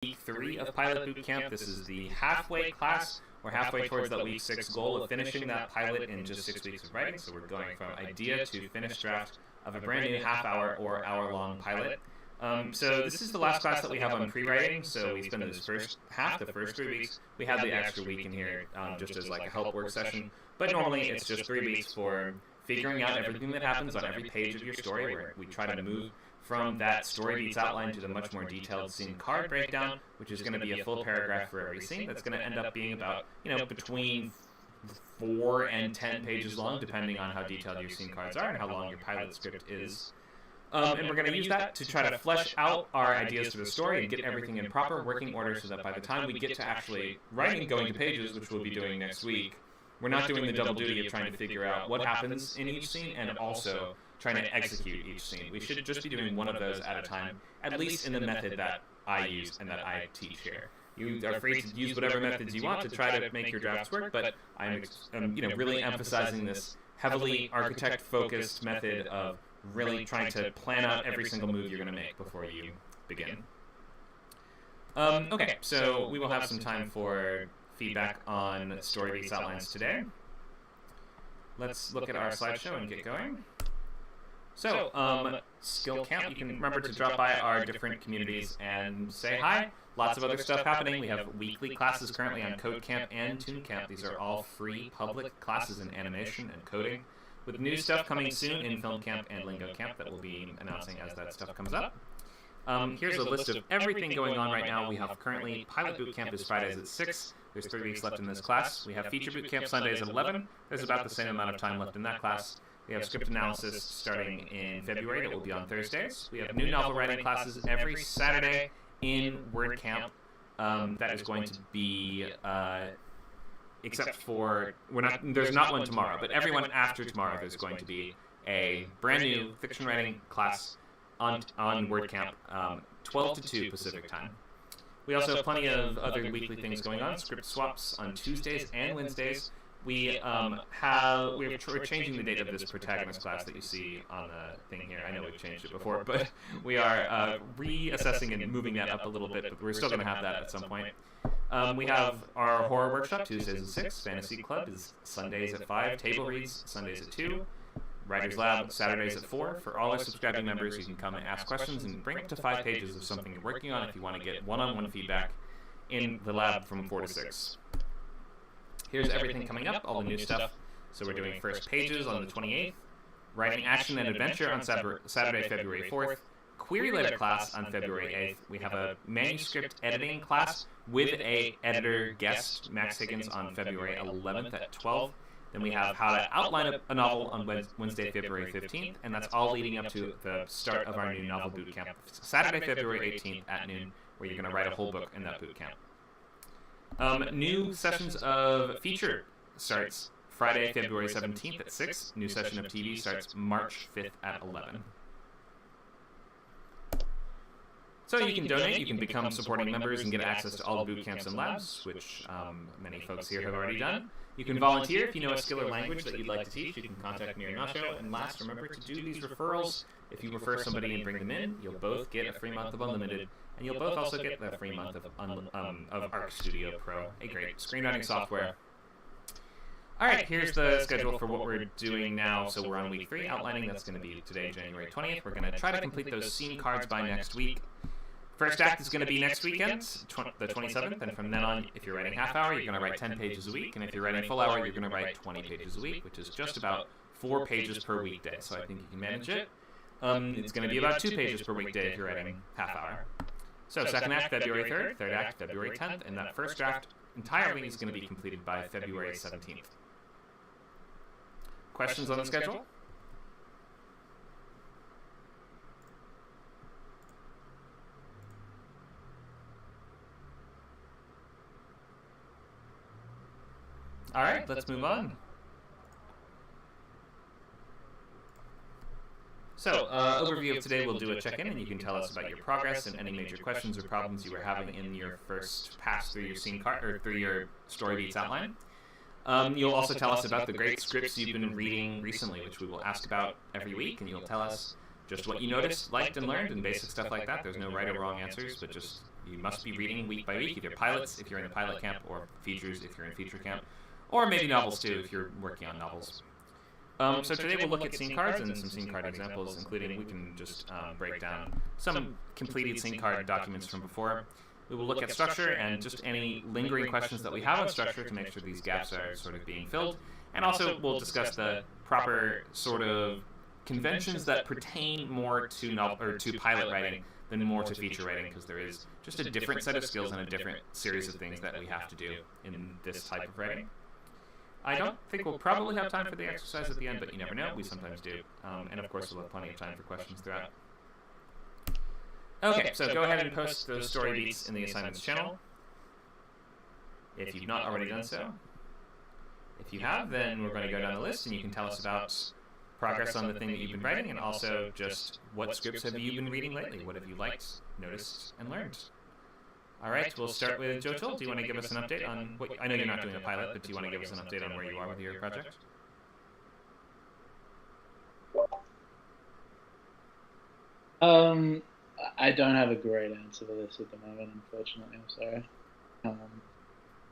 week 3 of Pilot Bootcamp. This is the halfway class. We're halfway towards that week 6 goal of finishing that pilot in just 6 weeks of writing. So we're going from idea to finished draft of a brand new half-hour or hour-long pilot. So this is the last class that we have on pre-writing. So we spend this first half, the first 3 weeks. We have the extra week in here just as like a help work session. But normally it's just 3 weeks for figuring out everything that happens on every page of your story, where we try to move from that story beats outline to the much more detailed scene card breakdown, which is going to be a full paragraph for every scene. That's going to end up being about, between 4 and 10 pages long, depending on how detailed your scene cards are and how long your pilot script is. And we're going to use that to try to flesh out our ideas for the story and get everything in proper working order so that by the time we get to actually writing going to pages, which we'll be doing next week, we're not doing the double duty of trying to figure out what happens in each scene and also trying to execute each scene. We should just be doing one of those at a time, at least in the method that I use and that I teach here. You are free to use whatever methods you want to try to make your drafts work, but I'm really emphasizing this heavily architect-focused method of really trying to plan out every single move you're going to make before you begin. Okay, so we will have some time for feedback on story beats outlines today. Let's look at our slideshow and get going. So, skill camp, you can remember to drop by our different communities and say hi. Lots of other stuff happening. We have weekly classes currently on Code Camp and Toon Camp. These are all free public classes in animation and coding, with new stuff coming soon in Film Camp and Lingo Camp that we'll be announcing as that stuff comes up. Here's a list of everything going on right now. We have currently Pilot Bootcamp is Fridays at 6. There's 3 weeks left in this class. We have Feature Bootcamp Sundays at 11. There's about the same amount of time left in that class. We have script analysis starting in February that will be on Thursdays. We have new novel writing classes every Saturday in WordCamp. That is going to be, except for, there's not one tomorrow, but everyone after tomorrow there's going to be a brand new fiction writing class on WordCamp, 12 to 2 Pacific time. We also have plenty of other weekly things going on, script swaps on Tuesdays and Wednesdays. We're changing the date of this protagonist class that you see on the thing here. I know we've changed it before, but we are reassessing and moving that up a little bit, but we're still going to have that at some point. We have our horror workshop Tuesdays at 6, Fantasy Club is Sundays at 5, Table Reads Sundays at 2, Writer's Lab Saturdays at 4. For all our subscribing members, you can come and ask questions and bring up to 5 pages of something you're working on if you want to get one-on-one feedback in the lab from 4 to 6. Here's everything coming up, all the new stuff. So we're doing first pages on the 28th, writing action and adventure on Saturday, February 4th, query letter class on February 8th. We have a manuscript editing class with a editor guest, Max Higgins, on February 11th at 12. Then we have how to outline a novel on Wednesday, February 15th, and that's all leading up to the start of our new novel bootcamp, Saturday, February 18th at noon, where you're going to write a whole book in that bootcamp. New sessions of feature starts Friday, February 17th at 6. New session of TV starts March 5th at 11. So you can donate, you can become supporting members and get access to all the boot camps and labs, which many folks here have already done. You can volunteer if you know a skill or language that you'd like to teach. You can contact me or Nacho. And last, remember to do these referrals. If you refer somebody and bring them in, you'll both get a free month of Unlimited, and you'll both also get the free month of Arc Studio Pro, a great screenwriting software. All right, here's the schedule for what we're doing now. So we're on week 3, outlining. That's going to be today, January 20th. We're going to try to complete those scene cards by next week. First act is going to be next weekend, the 27th, and from then on, if you're writing half hour, you're going to write 10 pages a week, and if you're writing full hour, you're going to write 20 pages a week, which is just about 4 pages per weekday, so I think you can manage it. It's going to be about 2 pages per weekday if you're writing half hour. So second act, February 3rd, third act, February 10th, and that first draft entirely is going to be completed by February 17th. Questions on the schedule? All right, let's move on. So, overview of today, we'll do a check-in, and you can tell us about your progress and any major questions or problems you were having in your first pass through your scene card or through your story beats outline. You'll also tell us about the great scripts you've been reading recently, which we will ask about every week, and you'll tell us just what you noticed, liked, and learned, and basic stuff like that. There's no right or wrong answers, but just You must be reading week by week, either pilots if you're in the pilot camp, or features if you're in feature camp, or maybe novels too if you're working on novels. So today we'll look at scene cards and some scene card examples, including we can just break down some completed scene card documents from before. We will look at structure and just any lingering questions that we have on structure to make sure these gaps are sort of being filled. And also we'll discuss the proper sort of conventions that pertain more to to pilot writing than more to feature writing, because there is just a different set of skills and a different series of things that we have to do in this type of writing. I don't think we'll probably have time for the exercise at the end, but you never know. We sometimes do. And of course, we'll have plenty of time for questions throughout. Okay, so go ahead and post those story beats in the assignments channel if you've not already done so. If you have, then we're going to go down the list and you can tell us about progress on the thing that you've been writing, and also just what scripts have you been reading lately? What have you liked, noticed, and learned? All right, we'll start with Jotul. Do you want to give us an update on what, I know you're not doing a pilot, but do you want to give us an update on where you are with your project? I don't have a great answer for this at the moment, unfortunately. I'm sorry.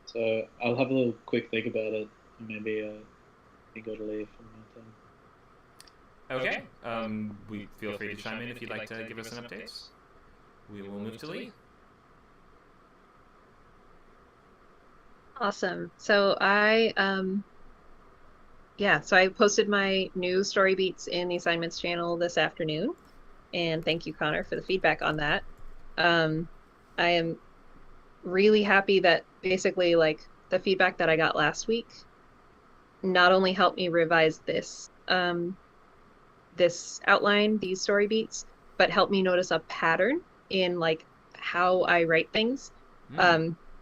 So I'll have a little quick think about it, and maybe you got to leave for a minute. Okay. We feel free to chime in if you'd like to give us an update. We will move to Lee. Awesome. So I posted my new story beats in the assignments channel this afternoon, and thank you, Connor, for the feedback on that. I am really happy that basically like the feedback that I got last week not only helped me revise this this outline, these story beats, but helped me notice a pattern in like how I write things,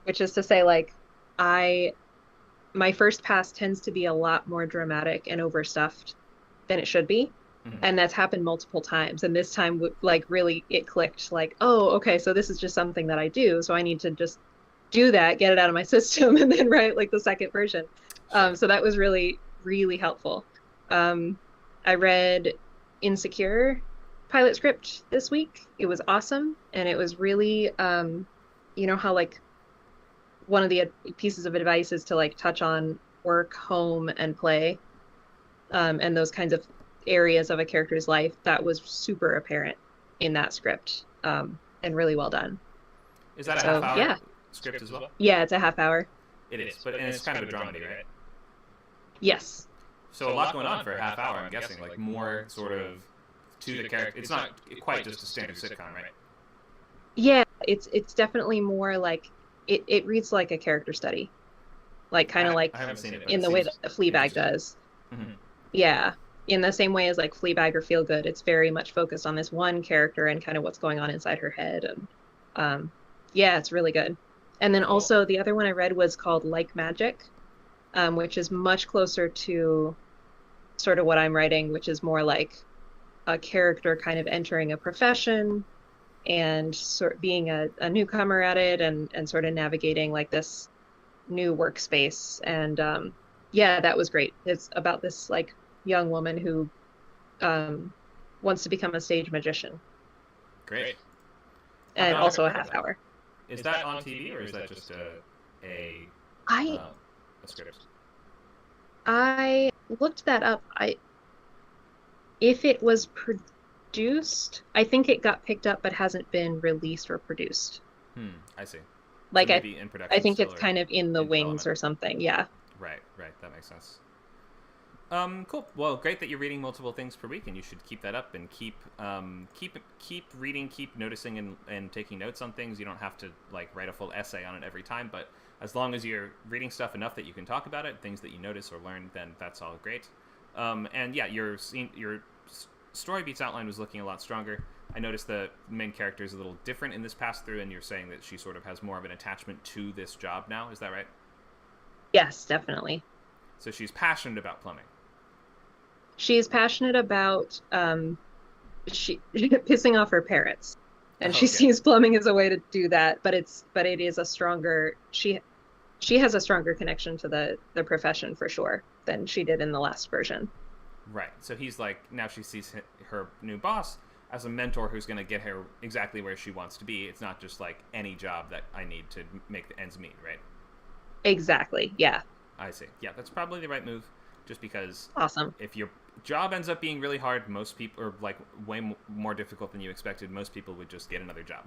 which is to say, like, my first pass tends to be a lot more dramatic and overstuffed than it should be. And that's happened multiple times. And this time, like, really it clicked, like, oh, okay, so this is just something that I do. So I need to just do that, get it out of my system, and then write like the second version. So that was really, really helpful. I read Insecure pilot script this week. It was awesome. And it was really, you know how like one of the pieces of advice is to like touch on work, home, and play, and those kinds of areas of a character's life. That was super apparent in that script, and really well done. Is that a half-hour script as well? Yeah, it's a half hour. It is, and it's kind of a dramedy, right? Yes. So a lot going on for a half hour, I'm guessing, like more sort of to the character. It's not quite just a standard sitcom, right? Yeah, it's definitely more like it reads like a character study, like kind of like I haven't seen it, in the way that Fleabag does. Yeah, in the same way as like Fleabag or Feel Good, it's very much focused on this one character and kind of what's going on inside her head, and yeah, it's really good. And then also the other one I read was called Like Magic, which is much closer to sort of what I'm writing, which is more like a character kind of entering a profession and sort of being a newcomer at it, and sort of navigating like this new workspace. And yeah, that was great. It's about this like young woman who wants to become a stage magician. Great. And also a half hour. Is that on TV, or is that just a script? I looked that up. If it was produced, I think it got picked up but hasn't been released or produced. I see. Like, so maybe in production, I think it's kind of in the wings or something. Yeah. Right. That makes sense. Cool. Well, great that you're reading multiple things per week, and you should keep that up and keep reading, keep noticing and taking notes on things. You don't have to like write a full essay on it every time, but as long as you're reading stuff enough that you can talk about it, things that you notice or learn, then that's all great. And yeah, your story beats outline was looking a lot stronger. I noticed the main character is a little different in this pass through, and you're saying that she sort of has more of an attachment to this job now. Is that right? Yes, definitely. So she's passionate about plumbing. She's passionate about she pissing off her parents, and she sees plumbing as a way to do that. But it is a stronger she has a stronger connection to the profession for sure than she did in the last version. Right. So he's like, now she sees her new boss as a mentor who's going to get her exactly where she wants to be. It's not just like any job that I need to make the ends meet, right? Exactly. Yeah. I see. Yeah, that's probably the right move. Just because Awesome. if your job ends up being really hard, most people, or like way more difficult than you expected, most people would just get another job.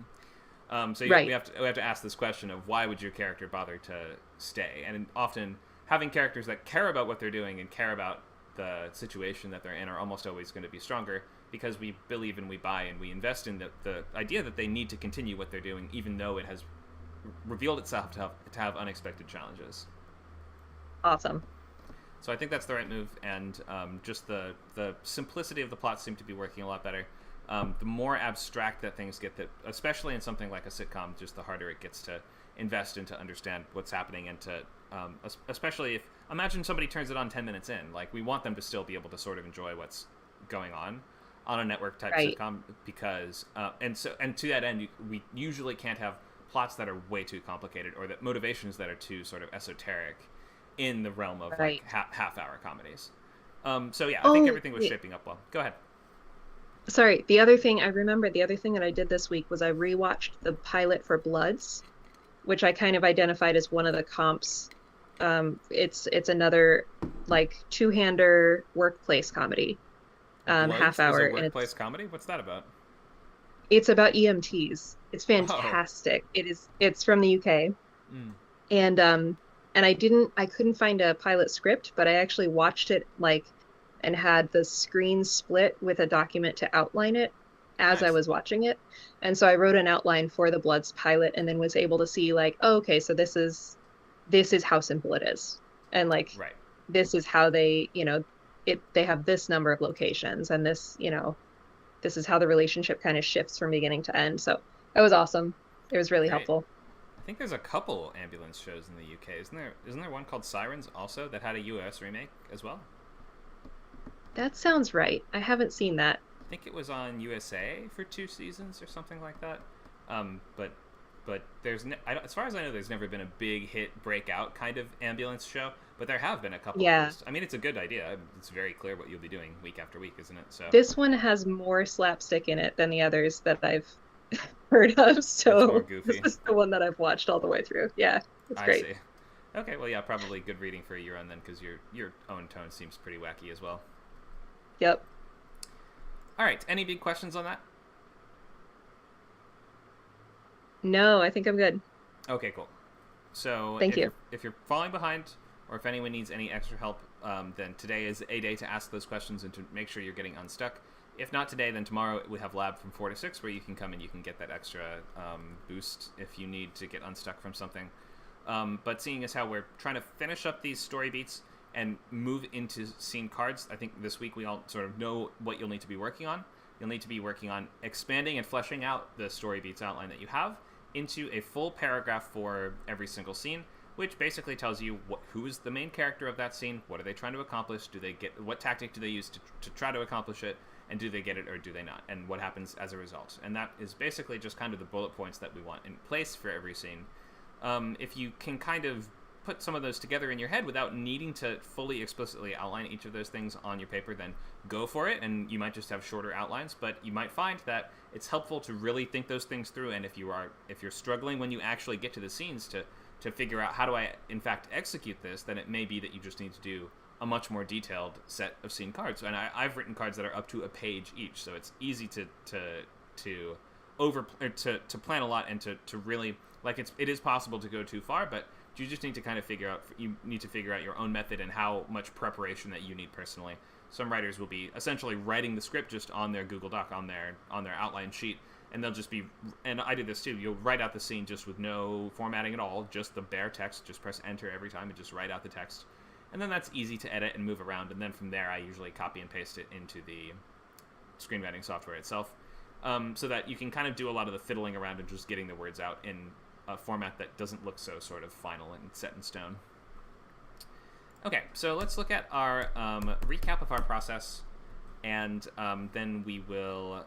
So Right. we have to ask this question of why would your character bother to stay? And often having characters that care about what they're doing and care about the situation that they're in are almost always going to be stronger because we believe and we buy and we invest in the idea that they need to continue what they're doing, even though it has revealed itself to have unexpected challenges. Awesome. So I think that's the right move, and just the simplicity of the plot seemed to be working a lot better. The more abstract that things get, that especially in something like a sitcom, just the harder it gets to invest and to understand what's happening, and to especially if imagine somebody turns it on 10 minutes in, like we want them to still be able to sort of enjoy what's going on a network type sitcom, because and to that end we usually can't have plots that are way too complicated or that motivations that are too sort of esoteric in the realm of like half-hour comedies. So yeah, I think everything was shaping up well. Go ahead. Sorry, the other thing that I did this week was I rewatched the pilot for Bloods, which I kind of identified as one of the comps. It's another like two-hander workplace comedy, half hour. Is a workplace comedy? What's that about? It's about EMTs. It's fantastic. Oh. It's from the UK, and I couldn't find a pilot script, but I actually watched it and had the screen split with a document to outline it as I was watching it. And so I wrote an outline for the Bloods pilot and then was able to see okay, so this is how simple it is. And this is how they, they have this number of locations, and this is how the relationship kind of shifts from beginning to end. So that was awesome. It was really helpful. I think there's a couple ambulance shows in the UK. Isn't there one called Sirens also that had a US remake as well? That sounds right. I haven't seen that. I think it was on USA for 2 seasons or something like that. But there's as far as I know, there's never been a big hit breakout kind of ambulance show. But there have been a couple. Yeah. I mean, it's a good idea. It's very clear what you'll be doing week after week, isn't it? So this one has more slapstick in it than the others that I've heard of. So this is the one that I've watched all the way through. Yeah, it's great. I see. Okay, well, yeah, probably good reading for your own then, because your own tone seems pretty wacky as well. Yep. All right. Any big questions on that? No, I think I'm good. Okay, cool. So Thank you. If you're falling behind, or if anyone needs any extra help, then today is a day to ask those questions and to make sure you're getting unstuck. If not today, then tomorrow we have lab from 4 to 6 where you can come and you can get that extra boost if you need to get unstuck from something. But seeing as how we're trying to finish up these story beats and move into scene cards, I think this week we all sort of know what you'll need to be working on. You'll need to be working on expanding and fleshing out the story beats outline that you have into a full paragraph for every single scene, which basically tells you who is the main character of that scene, what are they trying to accomplish, what tactic do they use to try to accomplish it, and do they get it or do they not, and what happens as a result. And that is basically just kind of the bullet points that we want in place for every scene. If you can kind of put some of those together in your head without needing to fully explicitly outline each of those things on your paper, then go for it, and you might just have shorter outlines, but you might find that it's helpful to really think those things through. And if you're struggling when you actually get to the scenes to figure out how do I in fact execute this, then it may be that you just need to do a much more detailed set of scene cards. And I've written cards that are up to a page each, so it's easy to plan a lot and to really it is possible to go too far, but you just need to kind of figure out your own method and how much preparation that you need personally. Some writers will be essentially writing the script just on their Google Doc on their outline sheet, and they'll just be, and I do this too, you'll write out the scene just with no formatting at all, just the bare text, just press enter every time and just write out the text. And then that's easy to edit and move around, and then from there I usually copy and paste it into the screenwriting software itself, so that you can kind of do a lot of the fiddling around and just getting the words out in a format that doesn't look so sort of final and set in stone. Okay, so let's look at our recap of our process, and then we will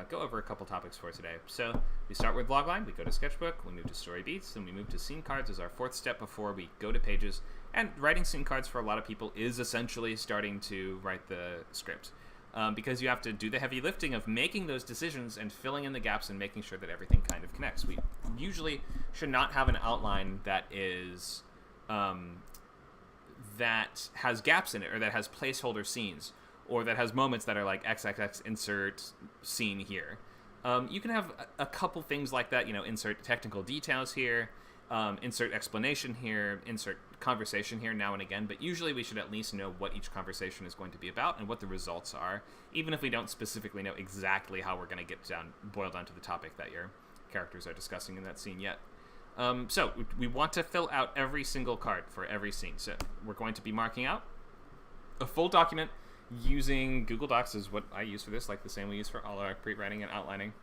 go over a couple topics for today. So we start with logline, we go to sketchbook, we move to story beats, and we move to scene cards as our fourth step before we go to pages. And writing scene cards for a lot of people is essentially starting to write the script. because you have to do the heavy lifting of making those decisions and filling in the gaps and making sure that everything kind of connects. We usually should not have an outline that is that has gaps in it, or that has placeholder scenes, or that has moments that are like XXX insert scene here. You can have a couple things like that, insert technical details here, insert explanation here, insert conversation here now and again, but usually we should at least know what each conversation is going to be about and what the results are, even if we don't specifically know exactly how we're going to boil down to the topic that your characters are discussing in that scene yet. So we want to fill out every single card for every scene. So we're going to be marking out a full document using Google Docs is what I use for this, like the same we use for all our pre-writing and outlining.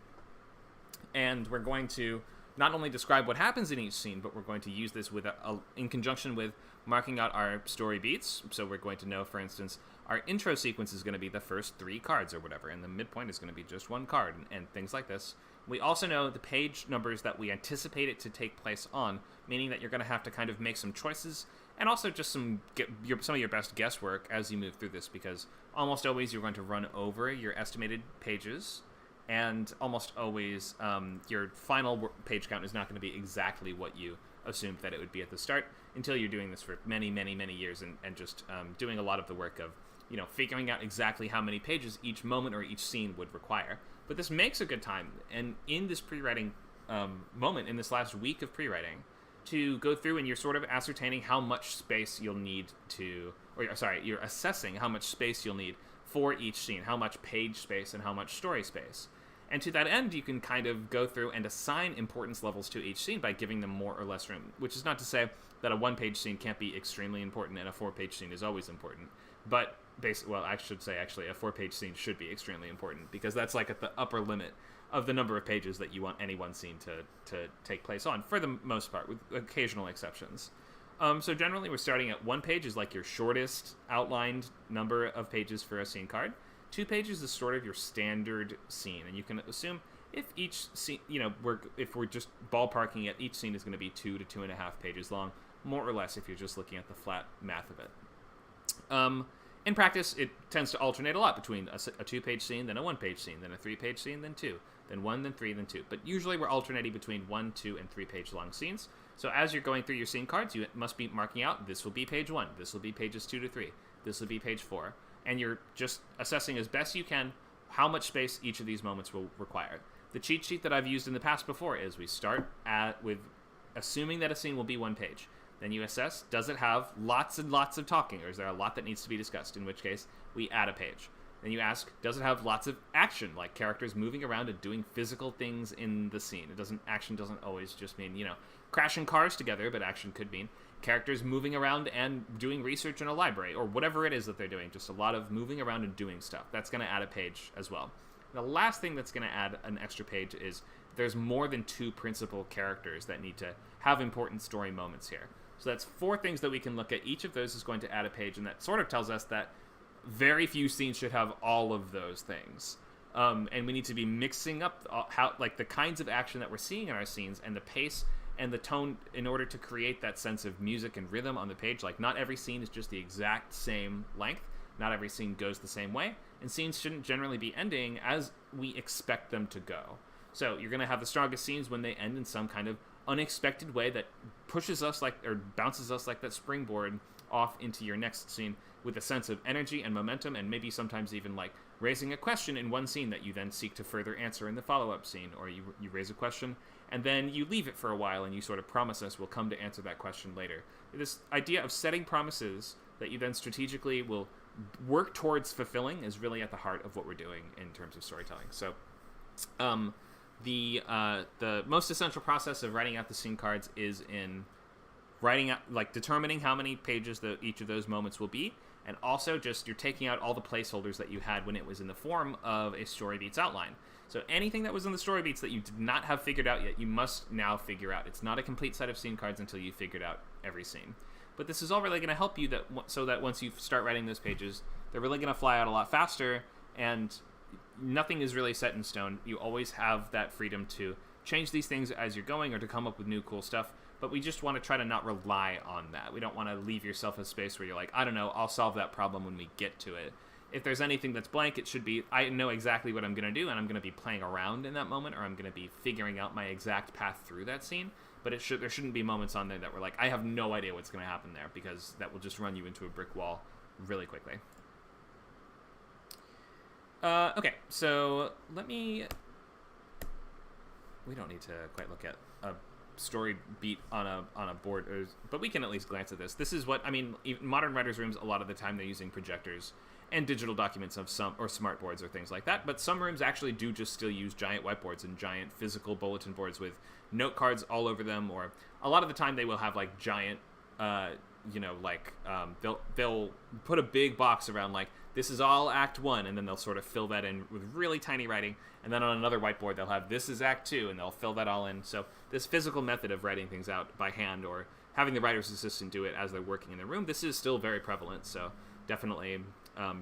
And we're going to not only describe what happens in each scene, but we're going to use this with in conjunction with marking out our story beats. So we're going to know, for instance, our intro sequence is going to be the first 3 cards or whatever, and the midpoint is going to be just 1 card, and things like this. We also know the page numbers that we anticipate it to take place on, meaning that you're going to have to kind of make some choices, and also just some of your best guesswork as you move through this, because almost always you're going to run over your estimated pages, and almost always your final page count is not going to be exactly what you assumed that it would be at the start, until you're doing this for many, many, many years and just doing a lot of the work of figuring out exactly how many pages each moment or each scene would require. But this makes a good time, and in this pre-writing moment, in this last week of pre-writing, to go through and you're sort of ascertaining how much space you'll need you're assessing how much space you'll need for each scene, how much page space and how much story space. And to that end, you can kind of go through and assign importance levels to each scene by giving them more or less room, which is not to say that a 1-page scene can't be extremely important and a 4-page scene is always important. But I should say actually a 4-page scene should be extremely important, because that's like at the upper limit of the number of pages that you want any one scene to take place on, for the most part, with occasional exceptions. So generally we're starting at 1 page is like your shortest outlined number of pages for a scene card. 2 pages is sort of your standard scene, and you can assume if each scene, if we're just ballparking it, each scene is going to be 2 to 2.5 pages long, more or less, if you're just looking at the flat math of it. In practice, it tends to alternate a lot between a 2-page scene, then a 1-page scene, then a 3-page scene, then 2, then 1, then 3, then 2. But usually we're alternating between 1, 2, and 3-page long scenes. So as you're going through your scene cards, you must be marking out, this will be page 1, this will be pages 2 to 3, this will be page 4. And you're just assessing as best you can how much space each of these moments will require. The cheat sheet that I've used in the past before is we start with assuming that a scene will be 1 page. Then you assess, does it have lots and lots of talking, or is there a lot that needs to be discussed, in which case we add a page. Then you ask, does it have lots of action, like characters moving around and doing physical things in the scene? Action doesn't always just mean, crashing cars together, but action could mean characters moving around and doing research in a library, or whatever it is that they're doing, just a lot of moving around and doing stuff. That's going to add a page as well. The last thing that's going to add an extra page is there's more than 2 principal characters that need to have important story moments here. So that's 4 things that we can look at. Each of those is going to add a page, and that sort of tells us that very few scenes should have all of those things. And we need to be mixing up the kinds of action that we're seeing in our scenes and the pace and the tone in order to create that sense of music and rhythm on the page. Like, not every scene is just the exact same length. Not every scene goes the same way. And scenes shouldn't generally be ending as we expect them to go. So you're going to have the strongest scenes when they end in some kind of unexpected way that pushes us or bounces us like that springboard off into your next scene with a sense of energy and momentum, and maybe sometimes even like raising a question in one scene that you then seek to further answer in the follow-up scene, or you raise a question and then you leave it for a while and you sort of promise us we'll come to answer that question later. This idea of setting promises that you then strategically will work towards fulfilling is really at the heart of what we're doing in terms of storytelling. So the most essential process of writing out the scene cards is in writing out, determining how many pages each of those moments will be, and also just you're taking out all the placeholders that you had when it was in the form of a story beats outline. So anything that was in the story beats that you did not have figured out yet, you must now figure out. It's not a complete set of scene cards until you figured out every scene. But this is all really going to help you so that once you start writing those pages, they're really going to fly out a lot faster, and nothing is really set in stone. You always have that freedom to change these things as you're going or to come up with new cool stuff, but we just want to try to not rely on that. We don't want to leave yourself a space where you're like, I don't know, I'll solve that problem when we get to it. if there's anything that's blank, it should be, I know exactly what I'm going to do, and I'm going to be playing around in that moment, or I'm going to be figuring out my exact path through that scene. But there shouldn't be moments on there that were like, I have no idea what's going to happen there, because that will just run you into a brick wall really quickly. Okay, so we don't need to quite look at a story beat on a board, but we can at least glance at this. This is what, I mean, even modern writers' rooms, a lot of the time they're using projectors and digital documents of some, or smart boards or things like that, but some rooms actually do just still use giant whiteboards and giant physical bulletin boards with note cards all over them, or a lot of the time they will have like giant, they'll put a big box around like, this is all Act 1, and then they'll sort of fill that in with really tiny writing, and then on another whiteboard they'll have, this is Act 2, and they'll fill that all in. So this physical method of writing things out by hand, or having the writer's assistant do it as they're working in the room, this is still very prevalent, so definitely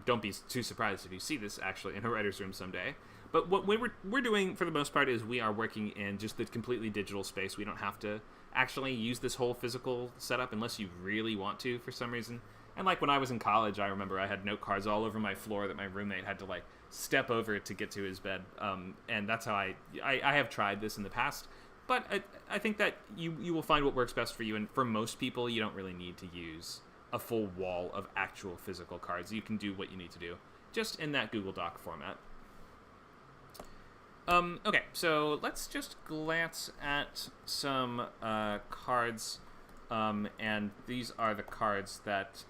don't be too surprised if you see this actually in a writer's room someday. But what we're doing for the most part is we are working in just the completely digital space. We don't have to actually use this whole physical setup unless you really want to for some reason. And like when I was in college, I remember I had note cards all over my floor that my roommate had to like step over to get to his bed. And that's how I have tried this in the past. But I think that you will find what works best for you. And for most people, you don't really need to use a full wall of actual physical cards. You can do what you need to do just in that Google Doc format. Okay, so let's just glance at some cards. And these are the cards that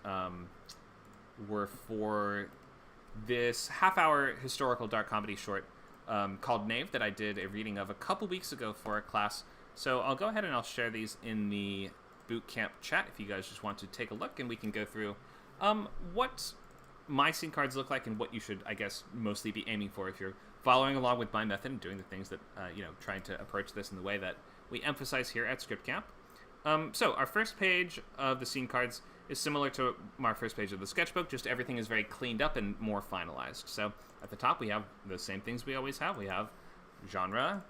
were for this half-hour historical dark comedy short called Knave that I did a reading of a couple weeks ago for a class. So I'll go ahead and I'll share these in the bootcamp chat if you guys just want to take a look, and we can go through what my scene cards look like and what you should, I guess, mostly be aiming for if you're following along with my method and doing the things that, trying to approach this in the way that we emphasize here at Script Camp. So our first page of the scene cards is similar to our first page of the sketchbook, just everything is very cleaned up and more finalized. So at the top we have the same things we always have. We have genre,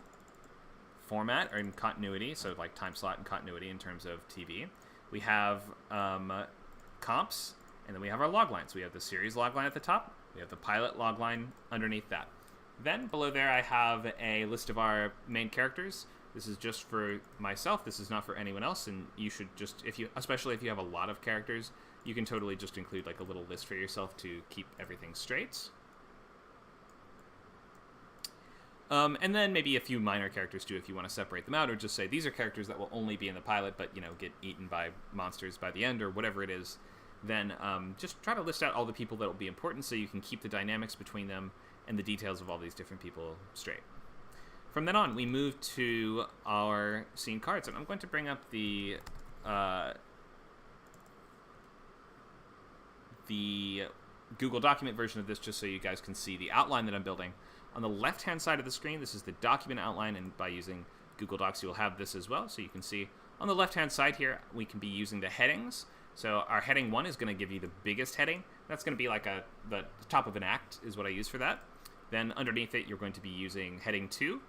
format, or in continuity, so like time slot and continuity in terms of TV. We have comps, and then we have our loglines. We have the series logline at the top. We have the pilot logline underneath that. Then below there I have a list of our main characters. This is just for myself. This is not for anyone else, and you should just, especially if you have a lot of characters, you can totally just include like a little list for yourself to keep everything straight. And then maybe a few minor characters too if you want to separate them out, or just say these are characters that will only be in the pilot but, get eaten by monsters by the end or whatever it is. Then just try to list out all the people that will be important so you can keep the dynamics between them and the details of all these different people straight. From then on, we move to our scene cards, and I'm going to bring up the Google document version of this just so you guys can see the outline that I'm building. On the left-hand side of the screen, this is the document outline, and by using Google Docs, you'll have this as well. So you can see on the left-hand side here, we can be using the headings. So our heading 1 is going to give you the biggest heading. That's going to be like the top of an act is what I use for that. Then underneath it, you're going to be using heading 2.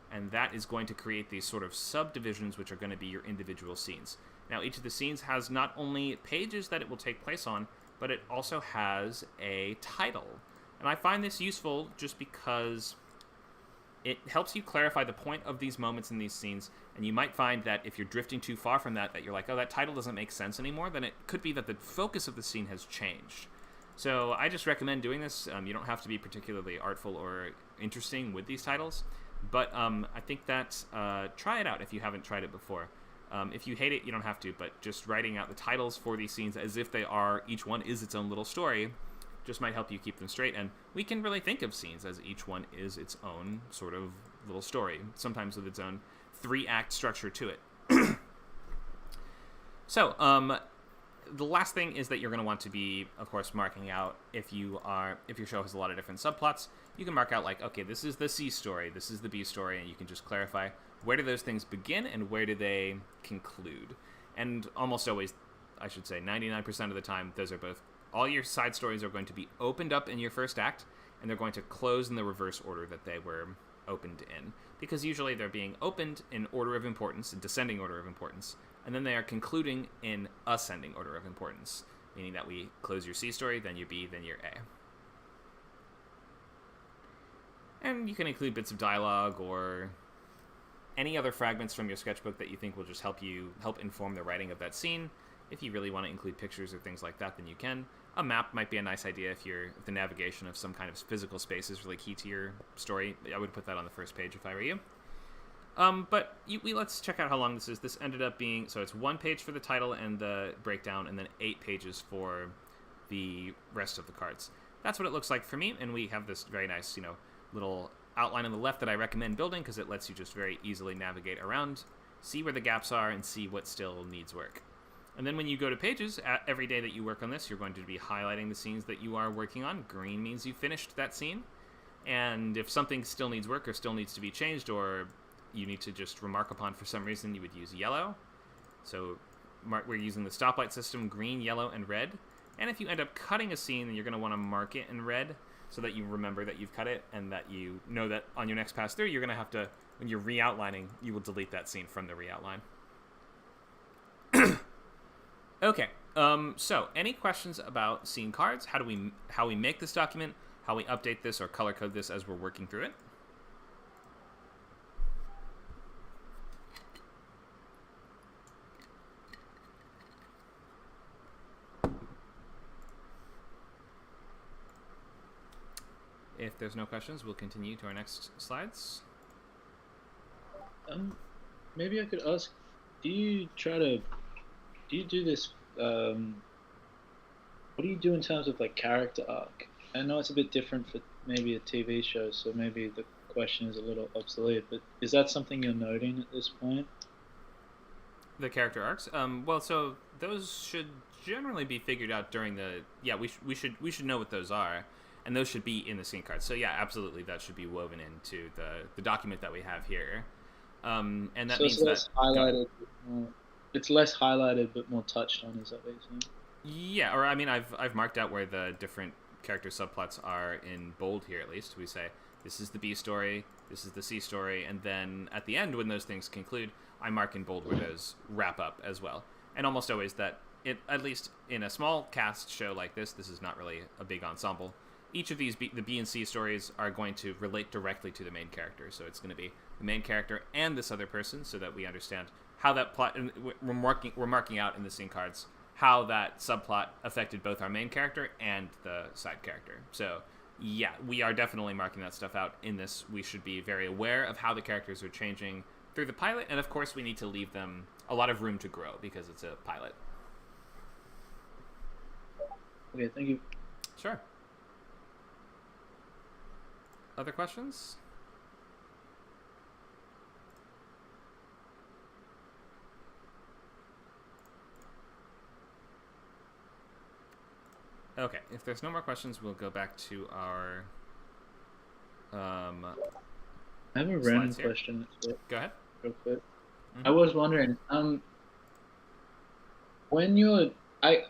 And that is going to create these sort of subdivisions, which are going to be your individual scenes. Now, each of the scenes has not only pages that it will take place on, but it also has a title. And I find this useful just because it helps you clarify the point of these moments in these scenes. And you might find that if you're drifting too far from that you're like, oh, that title doesn't make sense anymore, then it could be that the focus of the scene has changed. So I just recommend doing this. You don't have to be particularly artful or interesting with these titles. But I think that try it out if you haven't tried it before. If you hate it, you don't have to, but just writing out the titles for these scenes as if they are, each one is its own little story, just might help you keep them straight. And we can really think of scenes as each one is its own sort of little story, sometimes with its own 3-act structure to it. So, the last thing is that you're going to want to be, of course, marking out if your show has a lot of different subplots. You can mark out like, okay, this is the C story, this is the B story, and you can just clarify where do those things begin and where do they conclude. And almost always, I should say 99% of the time, those are both, all your side stories are going to be opened up in your first act, and they're going to close in the reverse order that they were opened in. Because usually they're being opened in order of importance, in descending order of importance, and then they are concluding in ascending order of importance, meaning that we close your C story, then your B, then your A. And you can include bits of dialogue or any other fragments from your sketchbook that you think will just help inform the writing of that scene. If you really want to include pictures or things like that, then you can. A map might be a nice idea if the navigation of some kind of physical space is really key to your story. I would put that on the first page if I were you. Let's check out how long this is. This ended up being, so it's 1 page for the title and the breakdown, and then 8 pages for the rest of the cards. That's what it looks like for me, and we have this very nice, little outline on the left that I recommend building because it lets you just very easily navigate around, see where the gaps are, and see what still needs work. And then when you go to pages, every day that you work on this, you're going to be highlighting the scenes that you are working on. Green means you finished that scene. And if something still needs work or still needs to be changed or you need to just remark upon for some reason, you would use yellow. So we're using the stoplight system, green, yellow, and red. And if you end up cutting a scene, then you're going to want to mark it in red so that you remember that you've cut it and that you know that on your next pass through, you're going to have to, when you're re-outlining, you will delete that scene from the re-outline. Okay, so any questions about scene cards? How we make this document, how we update this or color code this as we're working through it? If there's no questions, we'll continue to our next slides. Maybe I could ask, do you do this, what do you do in terms of like character arc? I know it's a bit different for maybe a TV show, so maybe the question is a little obsolete, but is that something you're noting at this point? The character arcs? Well, so those should generally be figured out during the, we should know what those are, and those should be in the scene cards. So yeah, absolutely, that should be woven into the document that we have here. And that means that highlighted. It's less highlighted but more touched on, is that what you're saying? Yeah, or I mean, I've marked out where the different character subplots are in bold here, at least. We say, this is the B story, this is the C story, and then at the end, when those things conclude, I mark in bold where those wrap up as well. And almost always at least in a small cast show like this is not really a big ensemble. Each of these, the B and C stories, are going to relate directly to the main character. So it's going to be the main character and this other person so that we understand how that plot, and we're marking out in the scene cards how that subplot affected both our main character and the side character. So yeah, we are definitely marking that stuff out in this. We should be very aware of how the characters are changing through the pilot, and of course we need to leave them a lot of room to grow because it's a pilot. Okay, thank you. Sure. Other questions? Okay, if there's no more questions, we'll go back to our I have a random here. question. Go ahead. Real quick. Mm-hmm. I was wondering, when you're, I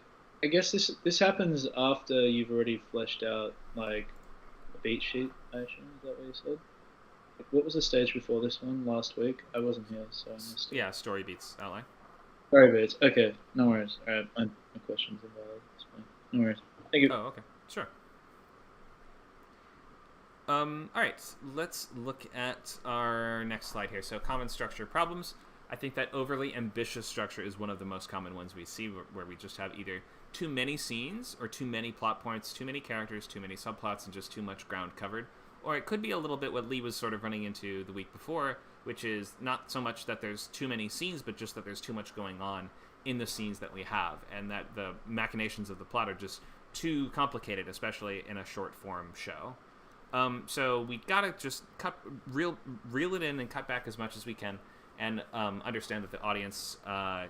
guess this happens after you've already fleshed out like a beat sheet, I assume. Is that what you said? Like, what was the stage before this one last week? I wasn't here, so I missed it. Yeah, story beats outline. Story beats. Okay, no worries. All right, my questions are valid. That's fine. No worries. Thank you. Oh, okay. Sure. All right, let's look at our next slide here. So common structure problems. I think that overly ambitious structure is one of the most common ones we see, where we just have either too many scenes or too many plot points, too many characters, too many subplots, and just too much ground covered. Or it could be a little bit what Lee was sort of running into the week before, which is not so much that there's too many scenes, but just that there's too much going on in the scenes that we have, and that the machinations of the plot are just too complicated, especially in a short form show. So we gotta just reel it in and cut back as much as we can, and understand that the audience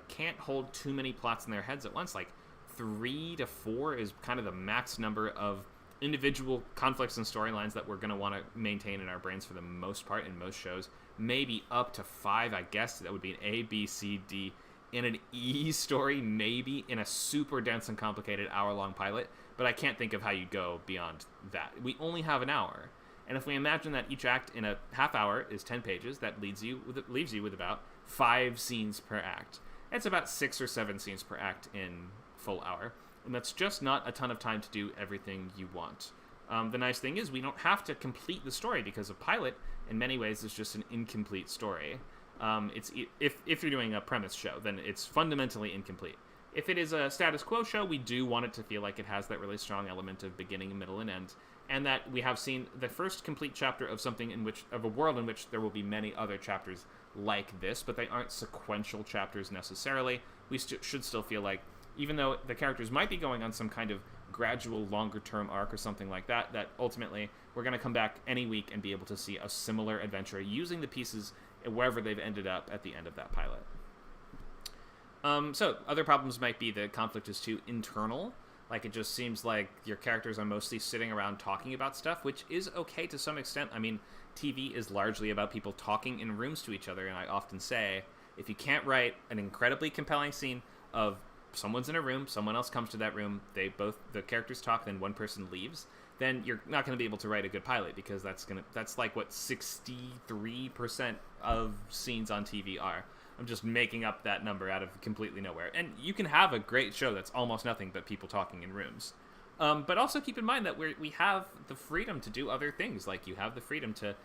can't hold too many plots in their heads at once. Like 3 to 4 is kind of the max number of individual conflicts and storylines that we're going to want to maintain in our brains for the most part in most shows. Maybe up to 5, I guess. That would be an A, B, C, D. In an E story, maybe in a super dense and complicated hour-long pilot, but I can't think of how you go beyond that. We only have an hour, and if we imagine that each act in a half hour is 10 pages, that leaves you with about 5 scenes per act. It's about 6 or 7 scenes per act in full hour, and that's just not a ton of time to do everything you want. The nice thing is we don't have to complete the story, because a pilot, in many ways, is just an incomplete story. If you're doing a premise show, then it's fundamentally incomplete. If it is a status quo show, we do want it to feel like it has that really strong element of beginning, middle, and end, and that we have seen the first complete chapter of a world in which there will be many other chapters like this, but they aren't sequential chapters necessarily. We should still feel like, even though the characters might be going on some kind of gradual, longer-term arc or something like that, that ultimately we're going to come back any week and be able to see a similar adventure using the pieces wherever they've ended up at the end of that pilot. So other problems might be the conflict is too internal. Like, it just seems like your characters are mostly sitting around talking about stuff, which is okay to some extent. I mean, TV is largely about people talking in rooms to each other, and I often say, if you can't write an incredibly compelling scene of someone's in a room, someone else comes to that room, the characters talk, then one person leaves, then you're not going to be able to write a good pilot, because that's like what 63% of scenes on TV are. I'm just making up that number out of completely nowhere. And you can have a great show that's almost nothing but people talking in rooms. But also keep in mind that we have the freedom to do other things. Like, you have the freedom to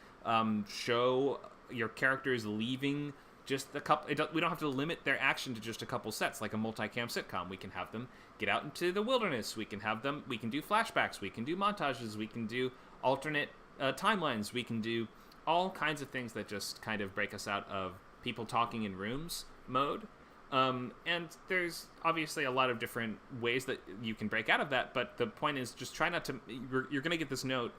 show your characters leaving just a couple. We don't have to limit their action to just a couple sets, like a multicam sitcom. We can have them get out into the wilderness. We can do flashbacks. We can do montages. We can do alternate timelines. We can do all kinds of things that just kind of break us out of people talking in rooms mode. And there's obviously a lot of different ways that you can break out of that, but the point is just try not to... You're going to get this note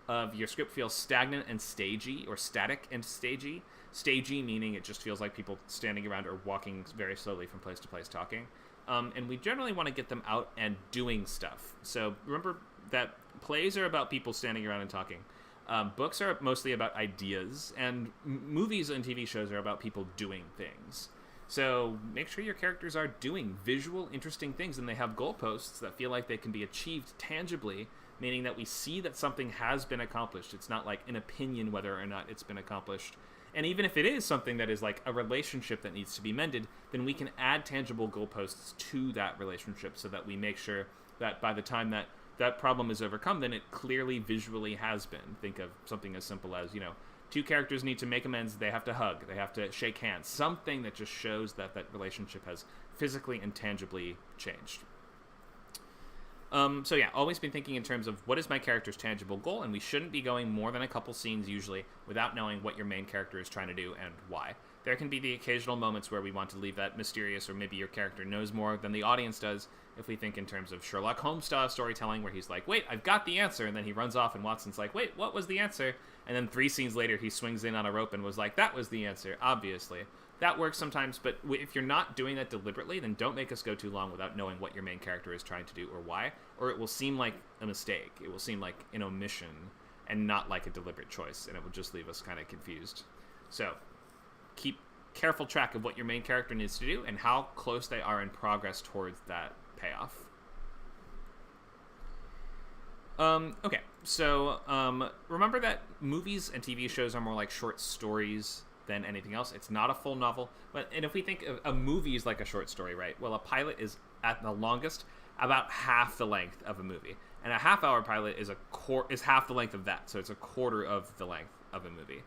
of your script feels stagnant and stagey, or static and stagey. Stagey meaning it just feels like people standing around or walking very slowly from place to place talking. And we generally want to get them out and doing stuff. So remember that plays are about people standing around and talking. Books are mostly about ideas, and movies and TV shows are about people doing things. So make sure your characters are doing visual, interesting things, and they have goalposts that feel like they can be achieved tangibly, meaning that we see that something has been accomplished. It's not like an opinion whether or not it's been accomplished. And even if it is something that is like a relationship that needs to be mended, then we can add tangible goalposts to that relationship so that we make sure that by the time that problem is overcome, then it clearly visually has been. Think of something as simple as, two characters need to make amends, they have to hug, they have to shake hands, something that just shows that that relationship has physically and tangibly changed. So yeah, always be thinking in terms of what is my character's tangible goal, and we shouldn't be going more than a couple scenes usually without knowing what your main character is trying to do and why. There can be the occasional moments where we want to leave that mysterious, or maybe your character knows more than the audience does, if we think in terms of Sherlock Holmes style storytelling, where he's like, wait, I've got the answer, and then he runs off and Watson's like, wait, what was the answer? And then 3 scenes later he swings in on a rope and was like, that was the answer, obviously. That works sometimes, but if you're not doing that deliberately, then don't make us go too long without knowing what your main character is trying to do or why, or it will seem like a mistake. It will seem like an omission and not like a deliberate choice, and it will just leave us kind of confused. So keep careful track of what your main character needs to do and how close they are in progress towards that payoff. Okay, so remember that movies and TV shows are more like short stories than anything else. It's not a full novel. And if we think of a movie is like a short story, right? Well, a pilot is at the longest about half the length of a movie, and a half-hour pilot is half the length of that. So it's a quarter of the length of a movie.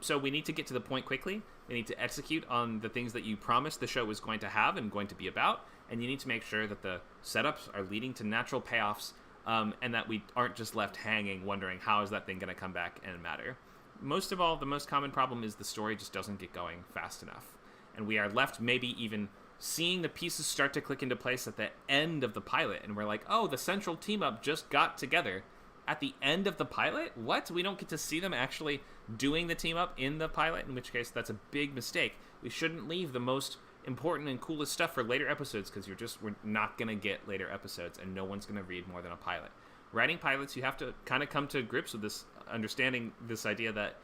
So we need to get to the point quickly. We need to execute on the things that you promised the show was going to have and going to be about, and you need to make sure that the setups are leading to natural payoffs, and that we aren't just left hanging wondering how is that thing going to come back and matter. Most of all, the most common problem is the story just doesn't get going fast enough, and we are left maybe even seeing the pieces start to click into place at the end of the pilot, and we're like, oh, the central team up just got together at the end of the pilot? What? We don't get to see them actually doing the team up in the pilot, in which case that's a big mistake. We shouldn't leave the most important and coolest stuff for later episodes, because we're not going to get later episodes, and no one's going to read more than a pilot. Writing pilots, you have to kind of come to grips with this, understanding this idea that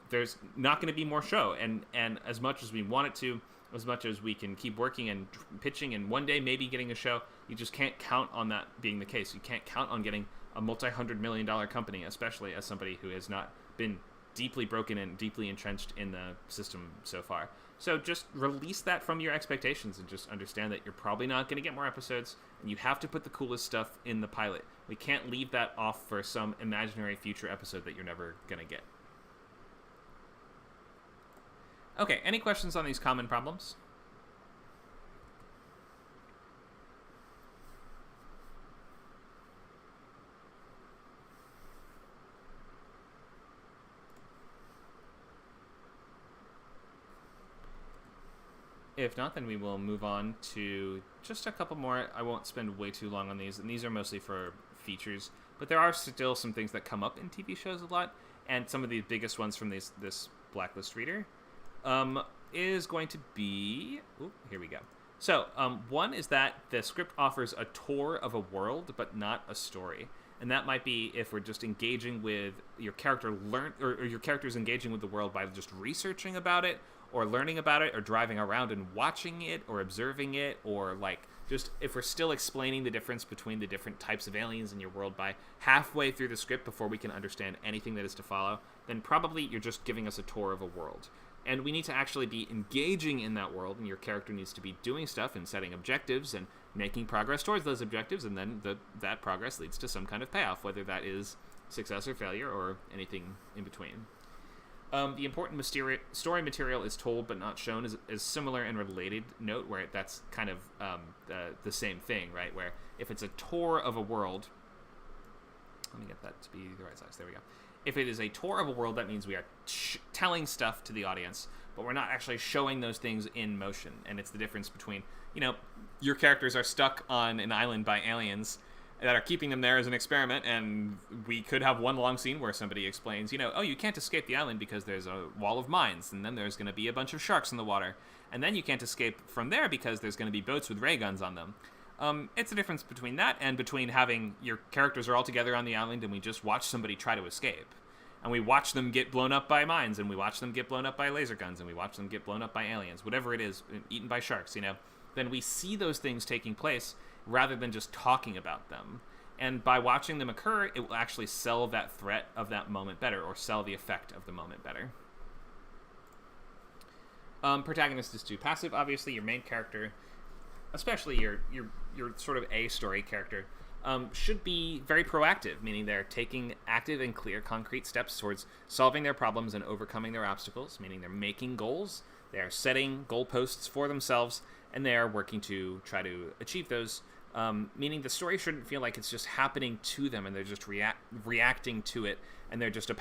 there's not going to be more show, and as much as we want it to, as much as we can keep working and pitching and one day maybe getting a show, you just can't count on that being the case. You can't count on getting a multi-$100-million company, especially as somebody who has not been deeply broken and deeply entrenched in the system so far. So just release that from your expectations and just understand that you're probably not going to get more episodes, and you have to put the coolest stuff in the pilot. We can't leave that off for some imaginary future episode that you're never going to get. Okay, any questions on these common problems? If not, then we will move on to just a couple more. I won't spend way too long on these, and these are mostly for features, but there are still some things that come up in TV shows a lot, and some of the biggest ones from this Blacklist reader is going to be... Ooh, here we go. So, one is that the script offers a tour of a world, but not a story. And that might be if we're just engaging with your character, or your character's engaging with the world by just researching about it, or learning about it, or driving around and watching it, or observing it, or like just if we're still explaining the difference between the different types of aliens in your world by halfway through the script before we can understand anything that is to follow, then probably you're just giving us a tour of a world. And we need to actually be engaging in that world, and your character needs to be doing stuff and setting objectives and making progress towards those objectives, and then that progress leads to some kind of payoff, whether that is success or failure or anything in between. The important story material is told but not shown is similar and related note, where that's kind of the same thing, right? Where if it's a tour of a world, let me get that to be the right size. There we go. If it is a tour of a world, that means we are telling stuff to the audience, but we're not actually showing those things in motion. And it's the difference between, your characters are stuck on an island by aliens that are keeping them there as an experiment, and we could have one long scene where somebody explains, oh, you can't escape the island because there's a wall of mines, and then there's going to be a bunch of sharks in the water, and then you can't escape from there because there's going to be boats with ray guns on them. It's the difference between that and between having your characters are all together on the island and we just watch somebody try to escape. And we watch them get blown up by mines, and we watch them get blown up by laser guns, and we watch them get blown up by aliens, whatever it is, eaten by sharks, Then we see those things taking place rather than just talking about them. And by watching them occur, it will actually sell that threat of that moment better, or sell the effect of the moment better. Protagonist is too passive. Obviously, your main character, especially your sort of A-story character, should be very proactive, meaning they're taking active and clear, concrete steps towards solving their problems and overcoming their obstacles, meaning they're making goals, they're setting goalposts for themselves, and they are working to try to achieve those, meaning the story shouldn't feel like it's just happening to them and they're just reacting to it, and they're just a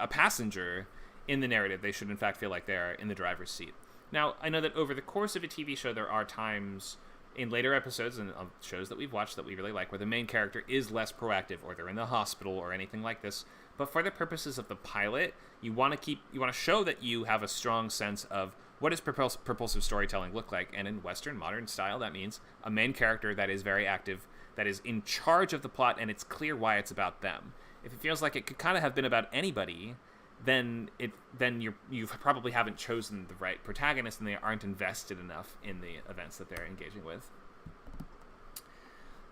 passenger in the narrative. They should, in fact, feel like they're in the driver's seat. Now, I know that over the course of a TV show, there are times in later episodes and shows that we've watched that we really like where the main character is less proactive, or they're in the hospital or anything like this. But for the purposes of the pilot, you want to show that you have a strong sense of what does propulsive storytelling look like. And in Western modern style, that means a main character that is very active, that is in charge of the plot, and it's clear why it's about them. If it feels like it could kind of have been about anybody, then you probably haven't chosen the right protagonist, and they aren't invested enough in the events that they're engaging with.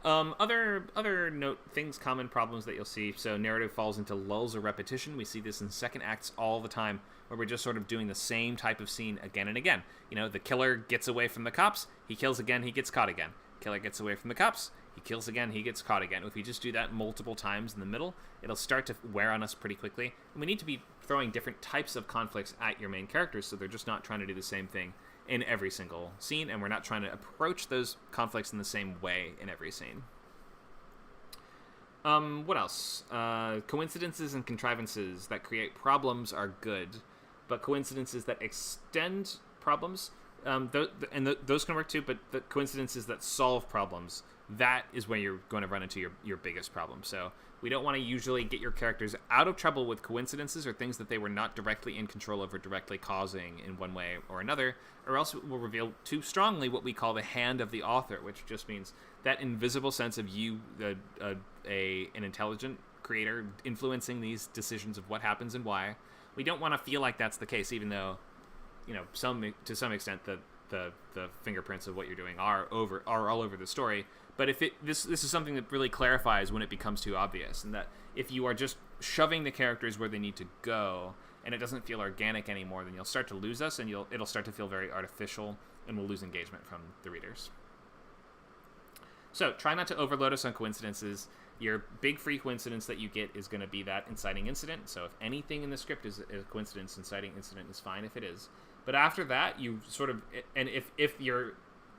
Other note things, common problems that you'll see. So narrative falls into lulls or repetition. We see this in second acts all the time, where we're just sort of doing the same type of scene again and again. The killer gets away from the cops, he kills again, he gets caught again. Killer gets away from the cops, he kills again, he gets caught again. If we just do that multiple times in the middle, it'll start to wear on us pretty quickly. And we need to be throwing different types of conflicts at your main characters, so they're just not trying to do the same thing in every single scene, and we're not trying to approach those conflicts in the same way in every scene. What else? Coincidences and contrivances that create problems are good, but coincidences that extend problems, those can work too, but the coincidences that solve problems, that is where you're going to run into your biggest problem. So we don't want to usually get your characters out of trouble with coincidences or things that they were not directly in control of or directly causing in one way or another, or else it will reveal too strongly what we call the hand of the author, which just means that invisible sense of you, an intelligent creator, influencing these decisions of what happens and why. We don't want to feel like that's the case, even though, to some extent the fingerprints of what you're doing are all over the story. But if this is something that really clarifies when it becomes too obvious, and that if you are just shoving the characters where they need to go, and it doesn't feel organic anymore, then you'll start to lose us, and it'll start to feel very artificial, and we'll lose engagement from the readers. So try not to overload us on coincidences. Your big free coincidence that you get is going to be that inciting incident. So if anything in the script is a coincidence, inciting incident is fine if it is. But after that, you sort of, and if your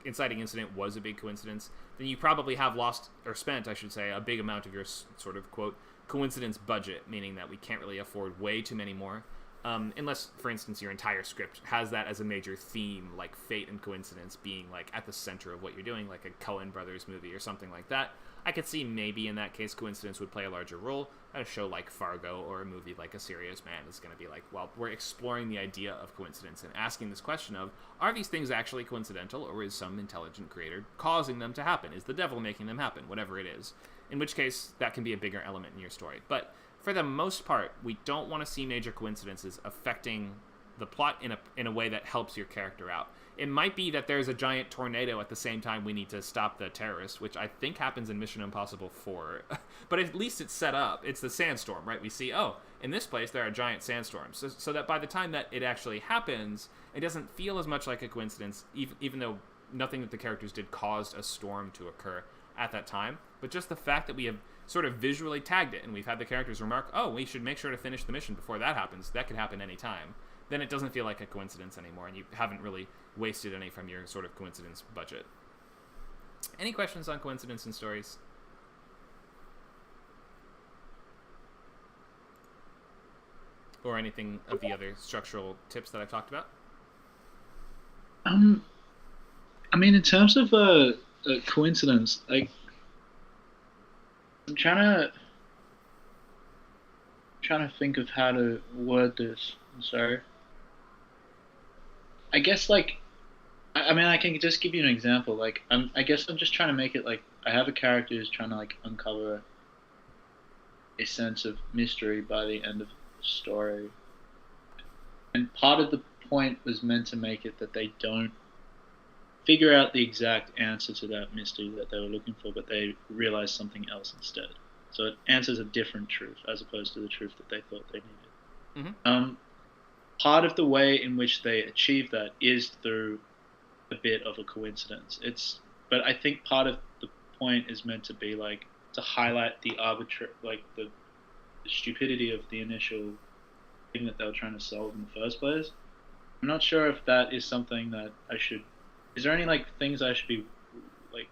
inciting incident was a big coincidence, then you probably have lost, or spent, I should say, a big amount of your sort of, quote, coincidence budget, meaning that we can't really afford way too many more. Unless, for instance, your entire script has that as a major theme, like fate and coincidence being like at the center of what you're doing, like a Coen Brothers movie or something like that. I could see maybe in that case coincidence would play a larger role. A show like Fargo or a movie like A Serious Man is going to be like, well, we're exploring the idea of coincidence and asking this question of, are these things actually coincidental, or is some intelligent creator causing them to happen? Is the devil making them happen? Whatever it is. In which case, that can be a bigger element in your story. But for the most part, we don't want to see major coincidences affecting the plot in a way that helps your character out. It might be that there's a giant tornado at the same time we need to stop the terrorist, which I think happens in Mission Impossible 4. But at least it's set up. It's the sandstorm, right? We see, oh, in this place there are giant sandstorms. So that by the time that it actually happens, it doesn't feel as much like a coincidence, even though nothing that the characters did caused a storm to occur at that time. But just the fact that we have sort of visually tagged it, and we've had the characters remark, oh, we should make sure to finish the mission before that happens. That could happen any time. Then it doesn't feel like a coincidence anymore, and you haven't really wasted any from your sort of coincidence budget. Any questions on coincidence in stories? Or anything of the other structural tips that I've talked about? I mean, in terms of a coincidence, like, I'm trying to think of how to word this. So, I guess, like, I mean, I can just give you an example. Like, I guess I'm just trying to make it like I have a character who's trying to like uncover a sense of mystery by the end of the story, and part of the point was meant to make it that they don't figure out the exact answer to that mystery that they were looking for, but they realize something else instead. So it answers a different truth as opposed to the truth that they thought they needed. Mm-hmm. Part of the way in which they achieve that is through a bit of a coincidence. But I think part of the point is meant to be like to highlight the the stupidity of the initial thing that they were trying to solve in the first place. I'm not sure if that is something that I should. Is there any like things I should be like?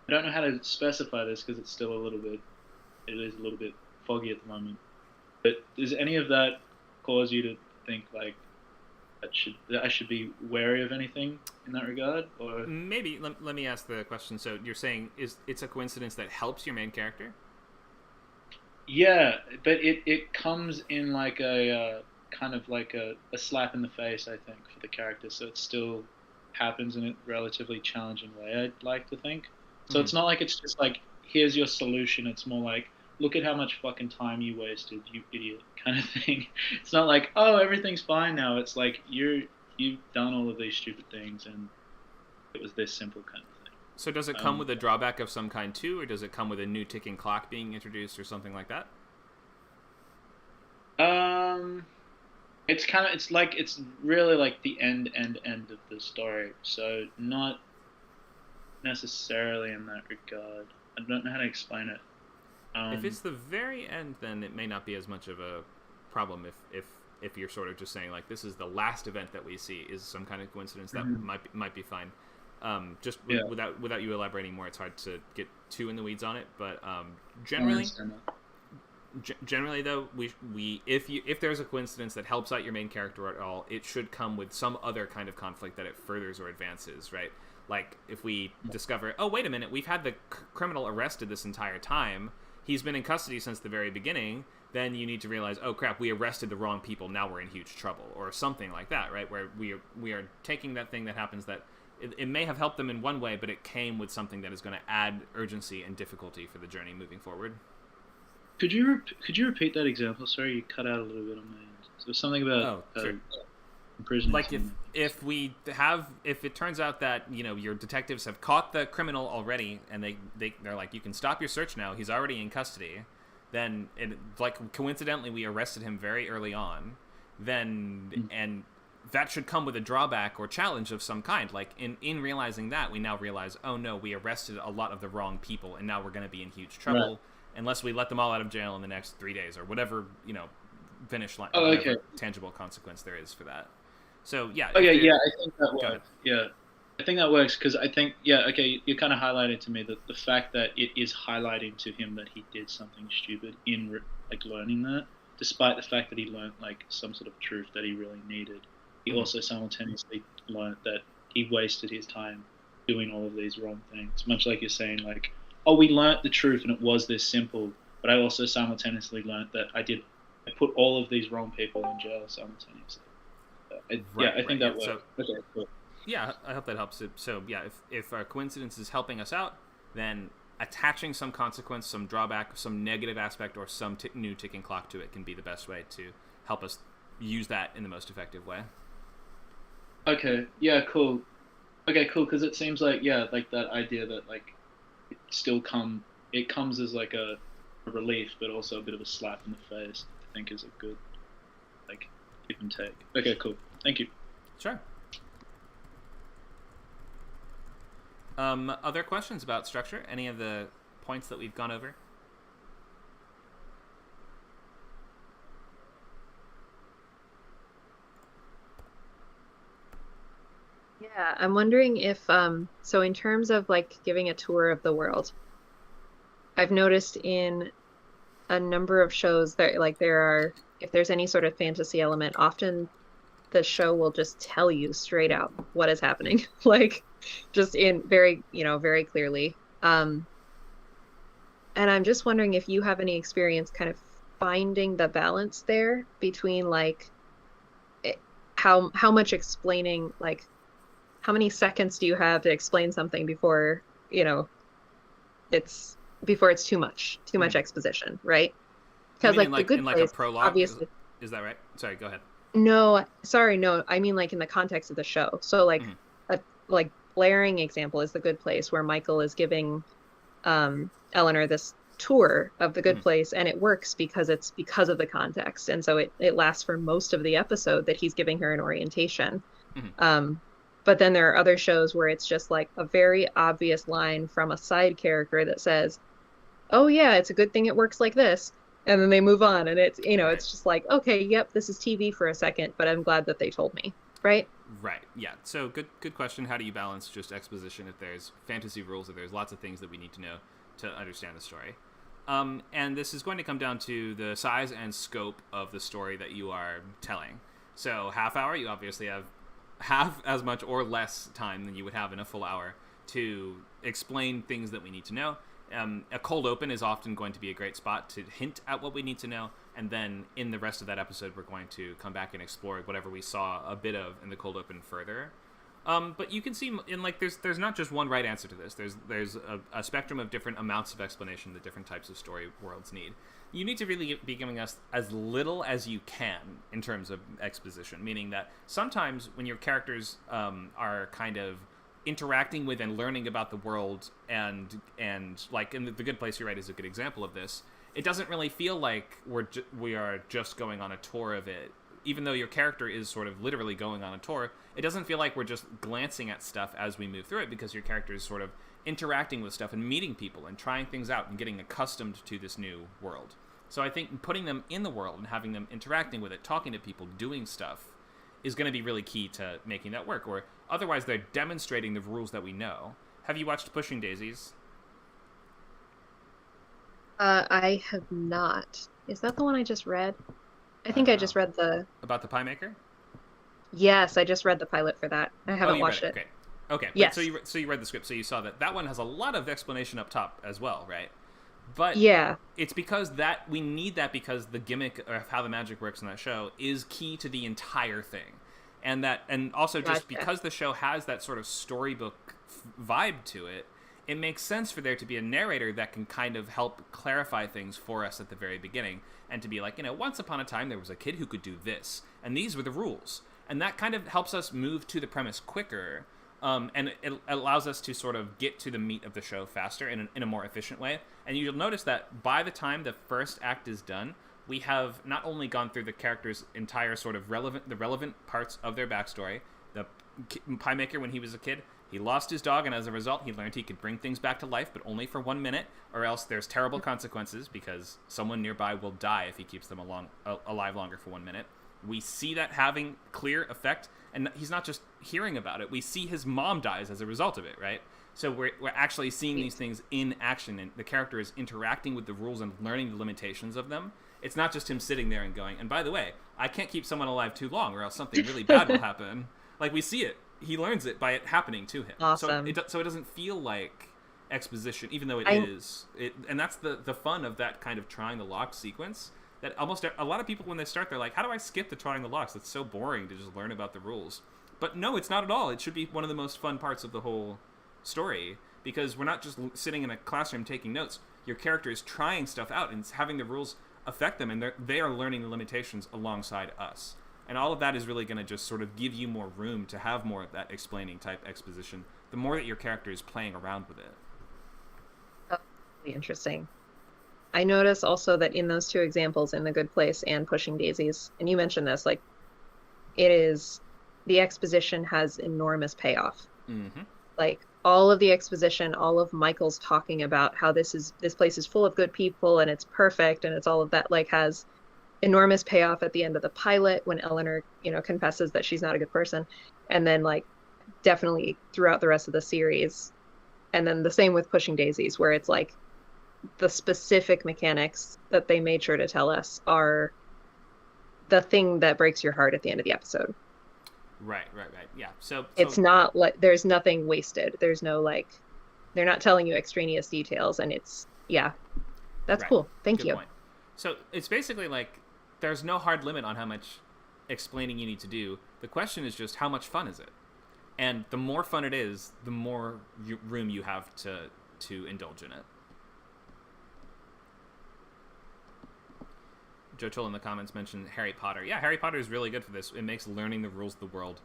I don't know how to specify this because it's still it is a little bit foggy at the moment. But does any of that cause you to think like that I should be wary of anything in that regard? Or maybe let me ask the question. So you're saying it's a coincidence that helps your main character? Yeah, but it comes in like a kind of like a slap in the face, I think, for the character. So it still happens in a relatively challenging way, I'd like to think. So It's not like it's just like, here's your solution. It's more like, look at how much fucking time you wasted, you idiot, kind of thing. It's not like, oh, everything's fine now. It's like, you've done all of these stupid things, and it was this simple kind of thing. So does it come with a drawback of some kind too, or does it come with a new ticking clock being introduced or something like that? It's really like the end of the story. So not necessarily in that regard. I don't know how to explain it. If it's the very end, then it may not be as much of a problem. If you're sort of just saying like, this is the last event that we see is some kind of coincidence, that might be fine. Without you elaborating more, it's hard to get too in the weeds on it. But generally though, if there's a coincidence that helps out your main character at all, it should come with some other kind of conflict that it furthers or advances, right? Like if we discover, oh wait a minute, we've had the criminal arrested this entire time, he's been in custody since the very beginning, then you need to realize, oh crap, we arrested the wrong people, now we're in huge trouble, or something like that, right? Where we are taking that thing that happens that it may have helped them in one way, but it came with something that is going to add urgency and difficulty for the journey moving forward. Could you repeat that example? Sorry, you cut out a little bit on my end. So something about sure. imprisonment. Like if it turns out that your detectives have caught the criminal already, and they're like, you can stop your search now, he's already in custody, then like coincidentally we arrested him very early on, then and that should come with a drawback or challenge of some kind. Like in realizing that, we now realize, oh no, we arrested a lot of the wrong people, and now we're going to be in huge trouble unless we let them all out of jail in the next 3 days or whatever, finish line, whatever tangible consequence there is for that. So yeah. Okay, yeah, I think that works. Yeah, I think that works because I think you kind of highlighted to me that the fact that it is highlighting to him that he did something stupid in like learning that, despite the fact that he learned like some sort of truth that he really needed. He also simultaneously learned that he wasted his time doing all of these wrong things. Much like you're saying, like, oh, we learnt the truth and it was this simple, but I also simultaneously learnt that I put all of these wrong people in jail simultaneously. I think that works. So, okay, cool. Yeah, I hope that helps. So yeah, if our coincidence is helping us out, then attaching some consequence, some drawback, some negative aspect, or some new ticking clock to it can be the best way to help us use that in the most effective way. Okay, yeah, cool. Okay, cool, because it seems like, like that idea that, like, it comes as, like, a relief, but also a bit of a slap in the face, I think is a good, like, give and take. Okay, cool. Thank you. Sure. Other questions about structure? Any of the points that we've gone over? Yeah, I'm wondering if, so in terms of like giving a tour of the world, I've noticed in a number of shows that like if there's any sort of fantasy element, often the show will just tell you straight out what is happening, like just in very, very clearly. And I'm just wondering if you have any experience kind of finding the balance there between like how much explaining, like how many seconds do you have to explain something before it's too much exposition, right? Because like The Good Place, a prologue, obviously. Is that right? Sorry, go ahead. No, sorry, no. I mean like in the context of the show. So like a like blaring example is The Good Place, where Michael is giving Eleanor this tour of the Good Place, and it works because of the context, and so it lasts for most of the episode that he's giving her an orientation. But then there are other shows where it's just like a very obvious line from a side character that says, oh yeah, it's a good thing it works like this, and then they move on, and it's it's just like, okay, yep, this is TV for a second, but I'm glad that they told me, right? Right. Yeah. So good question. How do you balance just exposition if there's fantasy rules, if there's lots of things that we need to know to understand the story? And this is going to come down to the size and scope of the story that you are telling. So half hour, you obviously have half as much or less time than you would have in a full hour to explain things that we need to know. A cold open is often going to be a great spot to hint at what we need to know, and then in the rest of that episode we're going to come back and explore whatever we saw a bit of in the cold open further. But you can see in like there's not just one right answer to this. There's a spectrum of different amounts of explanation that different types of story worlds need. You need to really be giving us as little as you can in terms of exposition, meaning that sometimes when your characters are kind of interacting with and learning about the world and like in The Good Place, you're right, is a good example of this. It doesn't really feel like we are just going on a tour of it. Even though your character is sort of literally going on a tour, it doesn't feel like we're just glancing at stuff as we move through it, because your character is sort of interacting with stuff and meeting people and trying things out and getting accustomed to this new world. So I think putting them in the world and having them interacting with it, talking to people, doing stuff, is going to be really key to making that work, or otherwise they're demonstrating the rules that we know. Have you watched Pushing Daisies? I have not. Is that the one I just read? I think I just read About the pie maker? Yes, I just read the pilot for that. I haven't watched it. Great. Okay. Yes. So you read the script, so you saw that one has a lot of explanation up top as well, right? But yeah, it's because we need that because the gimmick of how the magic works in that show is key to the entire thing. And also just because the show has that sort of storybook vibe to it, it makes sense for there to be a narrator that can kind of help clarify things for us at the very beginning, and to be like, once upon a time there was a kid who could do this, and these were the rules. And that kind of helps us move to the premise quicker, And it allows us to sort of get to the meat of the show faster in a more efficient way. And you'll notice that by the time the first act is done, we have not only gone through the character's entire sort of relevant parts of their backstory. The pie maker, when he was a kid, he lost his dog, and as a result, he learned he could bring things back to life, but only for 1 minute, or else there's terrible consequences because someone nearby will die if he keeps them alive longer for 1 minute. We see that having clear effect, and he's not just hearing about it. We see his mom dies as a result of it, right? So we're actually seeing these things in action, and the character is interacting with the rules and learning the limitations of them. It's not just him sitting there and going, and by the way, I can't keep someone alive too long or else something really bad will happen. Like, we see it. He learns it by it happening to him. Awesome. So it doesn't feel like exposition, even though it is. And that's the fun of that kind of trying the lock sequence. That almost a lot of people, when they start, they're like, how do I skip the trying the locks? It's so boring to just learn about the rules. But no, it's not at all. It should be one of the most fun parts of the whole story, because we're not just sitting in a classroom taking notes. Your character is trying stuff out and having the rules affect them, and they are learning the limitations alongside us. And all of that is really going to just sort of give you more room to have more of that explaining type exposition, the more that your character is playing around with it. That's really interesting. I notice also that in those two examples, in The Good Place and Pushing Daisies, and you mentioned this, like, the exposition has enormous payoff. Mm-hmm. Like, all of the exposition, all of Michael's talking about how this place is full of good people and it's perfect and it's all of that, like, has enormous payoff at the end of the pilot when Eleanor, confesses that she's not a good person, and then, like, definitely throughout the rest of the series. And then the same with Pushing Daisies, where it's like the specific mechanics that they made sure to tell us are the thing that breaks your heart at the end of the episode. Right. Yeah. So it's not like there's nothing wasted. There's no, like, they're not telling you extraneous details, and it's, yeah, that's right. Cool. Thank you. Point. So it's basically like there's no hard limit on how much explaining you need to do. The question is just how much fun is it? And the more fun it is, the more room you have to indulge in it. Joe Chill in the comments mentioned Harry Potter. Yeah, Harry Potter is really good for this. It makes learning the rules of the world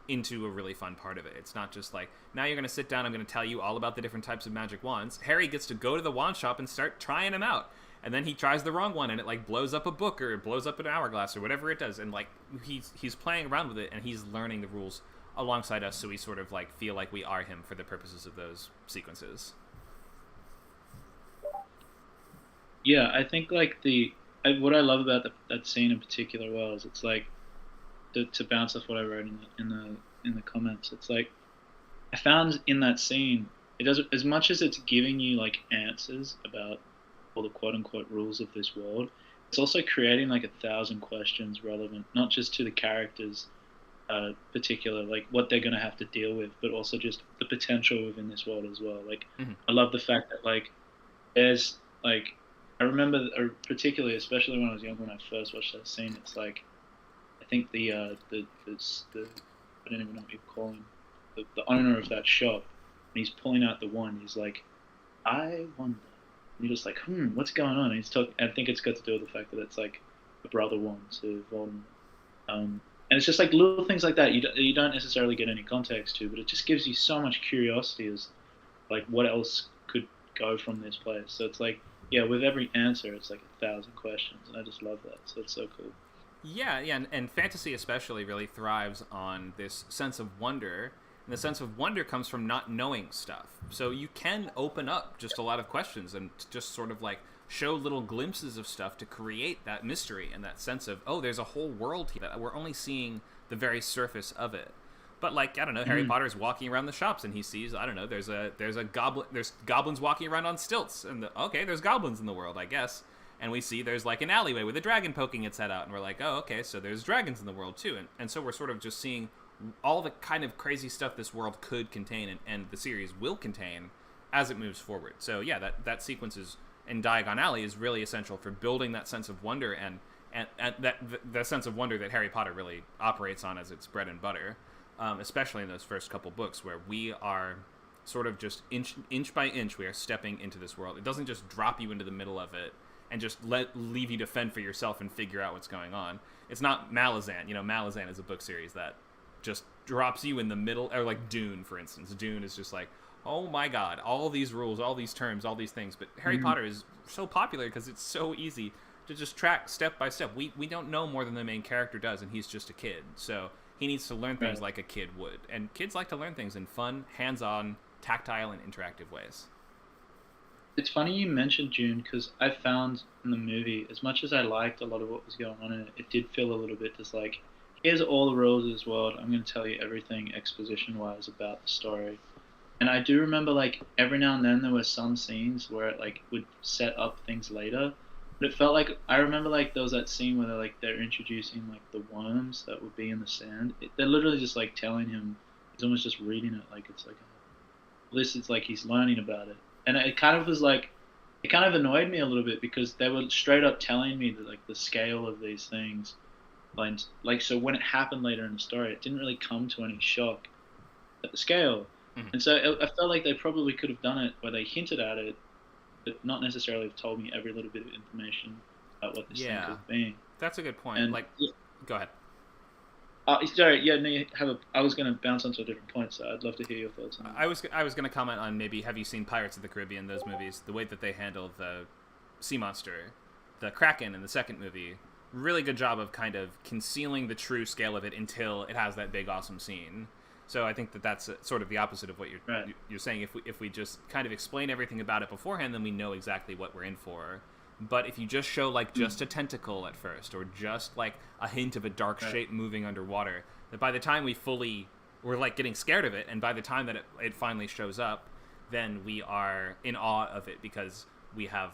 into a really fun part of it. It's not just like, now you're going to sit down, I'm going to tell you all about the different types of magic wands. Harry gets to go to the wand shop and start trying them out. And then he tries the wrong one, and it, like, blows up a book, or it blows up an hourglass, or whatever it does. And, like, he's playing around with it, and he's learning the rules alongside us, so we sort of, like, feel like we are him for the purposes of those sequences. Yeah, I think, like, what I love about that scene in particular is it's like, to bounce off what I wrote in the comments, it's like, I found in that scene, it does, as much as it's giving you, like, answers about all the quote-unquote rules of this world, it's also creating, like, 1,000 questions relevant, not just to the characters particular, like, what they're going to have to deal with, but also just the potential within this world as well. Like, mm-hmm. I love the fact that, like, there's, like, I remember particularly, especially when I was young, when I first watched that scene, it's like, I think the I don't even know what you call him, the owner of that shop, when he's pulling out the wand, he's like, I wonder. And you're just like, what's going on? And he's talking. I think it's got to do with the fact that it's like a brother wand to Voldemort. And it's just like little things like that you don't necessarily get any context to, but it just gives you so much curiosity as, like, what else could go from this place. So it's like, yeah, with every answer, it's like 1,000 questions, and I just love that. So it's so cool. Yeah, and fantasy especially really thrives on this sense of wonder. And the sense of wonder comes from not knowing stuff. So you can open up just a lot of questions and just sort of, like, show little glimpses of stuff to create that mystery and that sense of, oh, there's a whole world here that we're only seeing the very surface of it. But, like, I don't know, Harry Potter's walking around the shops and he sees, I don't know, there's goblins walking around on stilts, and okay, there's goblins in the world, I guess. And we see there's, like, an alleyway with a dragon poking its head out, and we're like, oh, okay, so there's dragons in the world too. And so we're sort of just seeing all the kind of crazy stuff this world could contain and the series will contain as it moves forward. So yeah, that sequence in Diagon Alley is really essential for building that sense of wonder and that the sense of wonder that Harry Potter really operates on as its bread and butter, especially in those first couple books where we are sort of just inch by inch we are stepping into this world. It doesn't just drop you into the middle of it and just leave you to fend for yourself and figure out what's going on. It's not Malazan. Malazan is a book series that just drops you in the middle, or like Dune, for instance. Dune is just like, oh my god, all these rules, all these terms, all these things. But Harry Potter is so popular because it's so easy to just track step by step. We don't know more than the main character does, and he's just a kid. So he needs to learn things like a kid would. And kids like to learn things in fun, hands-on, tactile, and interactive ways. It's funny you mentioned Dune, because I found in the movie, as much as I liked a lot of what was going on in it, it did feel a little bit just like, here's all the rules of this world. I'm going to tell you everything exposition-wise about the story. And I do remember, like, every now and then there were some scenes where it, like, would set up things later. But it felt like, I remember, like, there was that scene where they're introducing, like, the worms that would be in the sand. They're literally just, like, telling him, he's almost just reading it like it's like, this is like he's learning about it. And it kind of was like, it kind of annoyed me a little bit, because they were straight up telling me that, like, the scale of these things. Like, so when it happened later in the story, it didn't really come to any shock at the scale. And so I felt like they probably could have done it where they hinted at it, but not necessarily have told me every little bit of information about what this thing could have been. That's a good point. And, like, go ahead. Sorry, yeah, no, I was going to bounce onto a different point, so I'd love to hear your thoughts on that. I was going to comment on, maybe, have you seen Pirates of the Caribbean, those movies? The way that they handle the sea monster, the Kraken in the second movie, really good job of kind of concealing the true scale of it until it has that big, awesome scene. So I think that that's sort of the opposite of what you're saying. If we just kind of explain everything about it beforehand, then we know exactly what we're in for. But if you just show, like, just a tentacle at first, or just, like, a hint of a dark shape moving underwater, that by the time we're, like, getting scared of it, and by the time that it finally shows up, then we are in awe of it, because we have,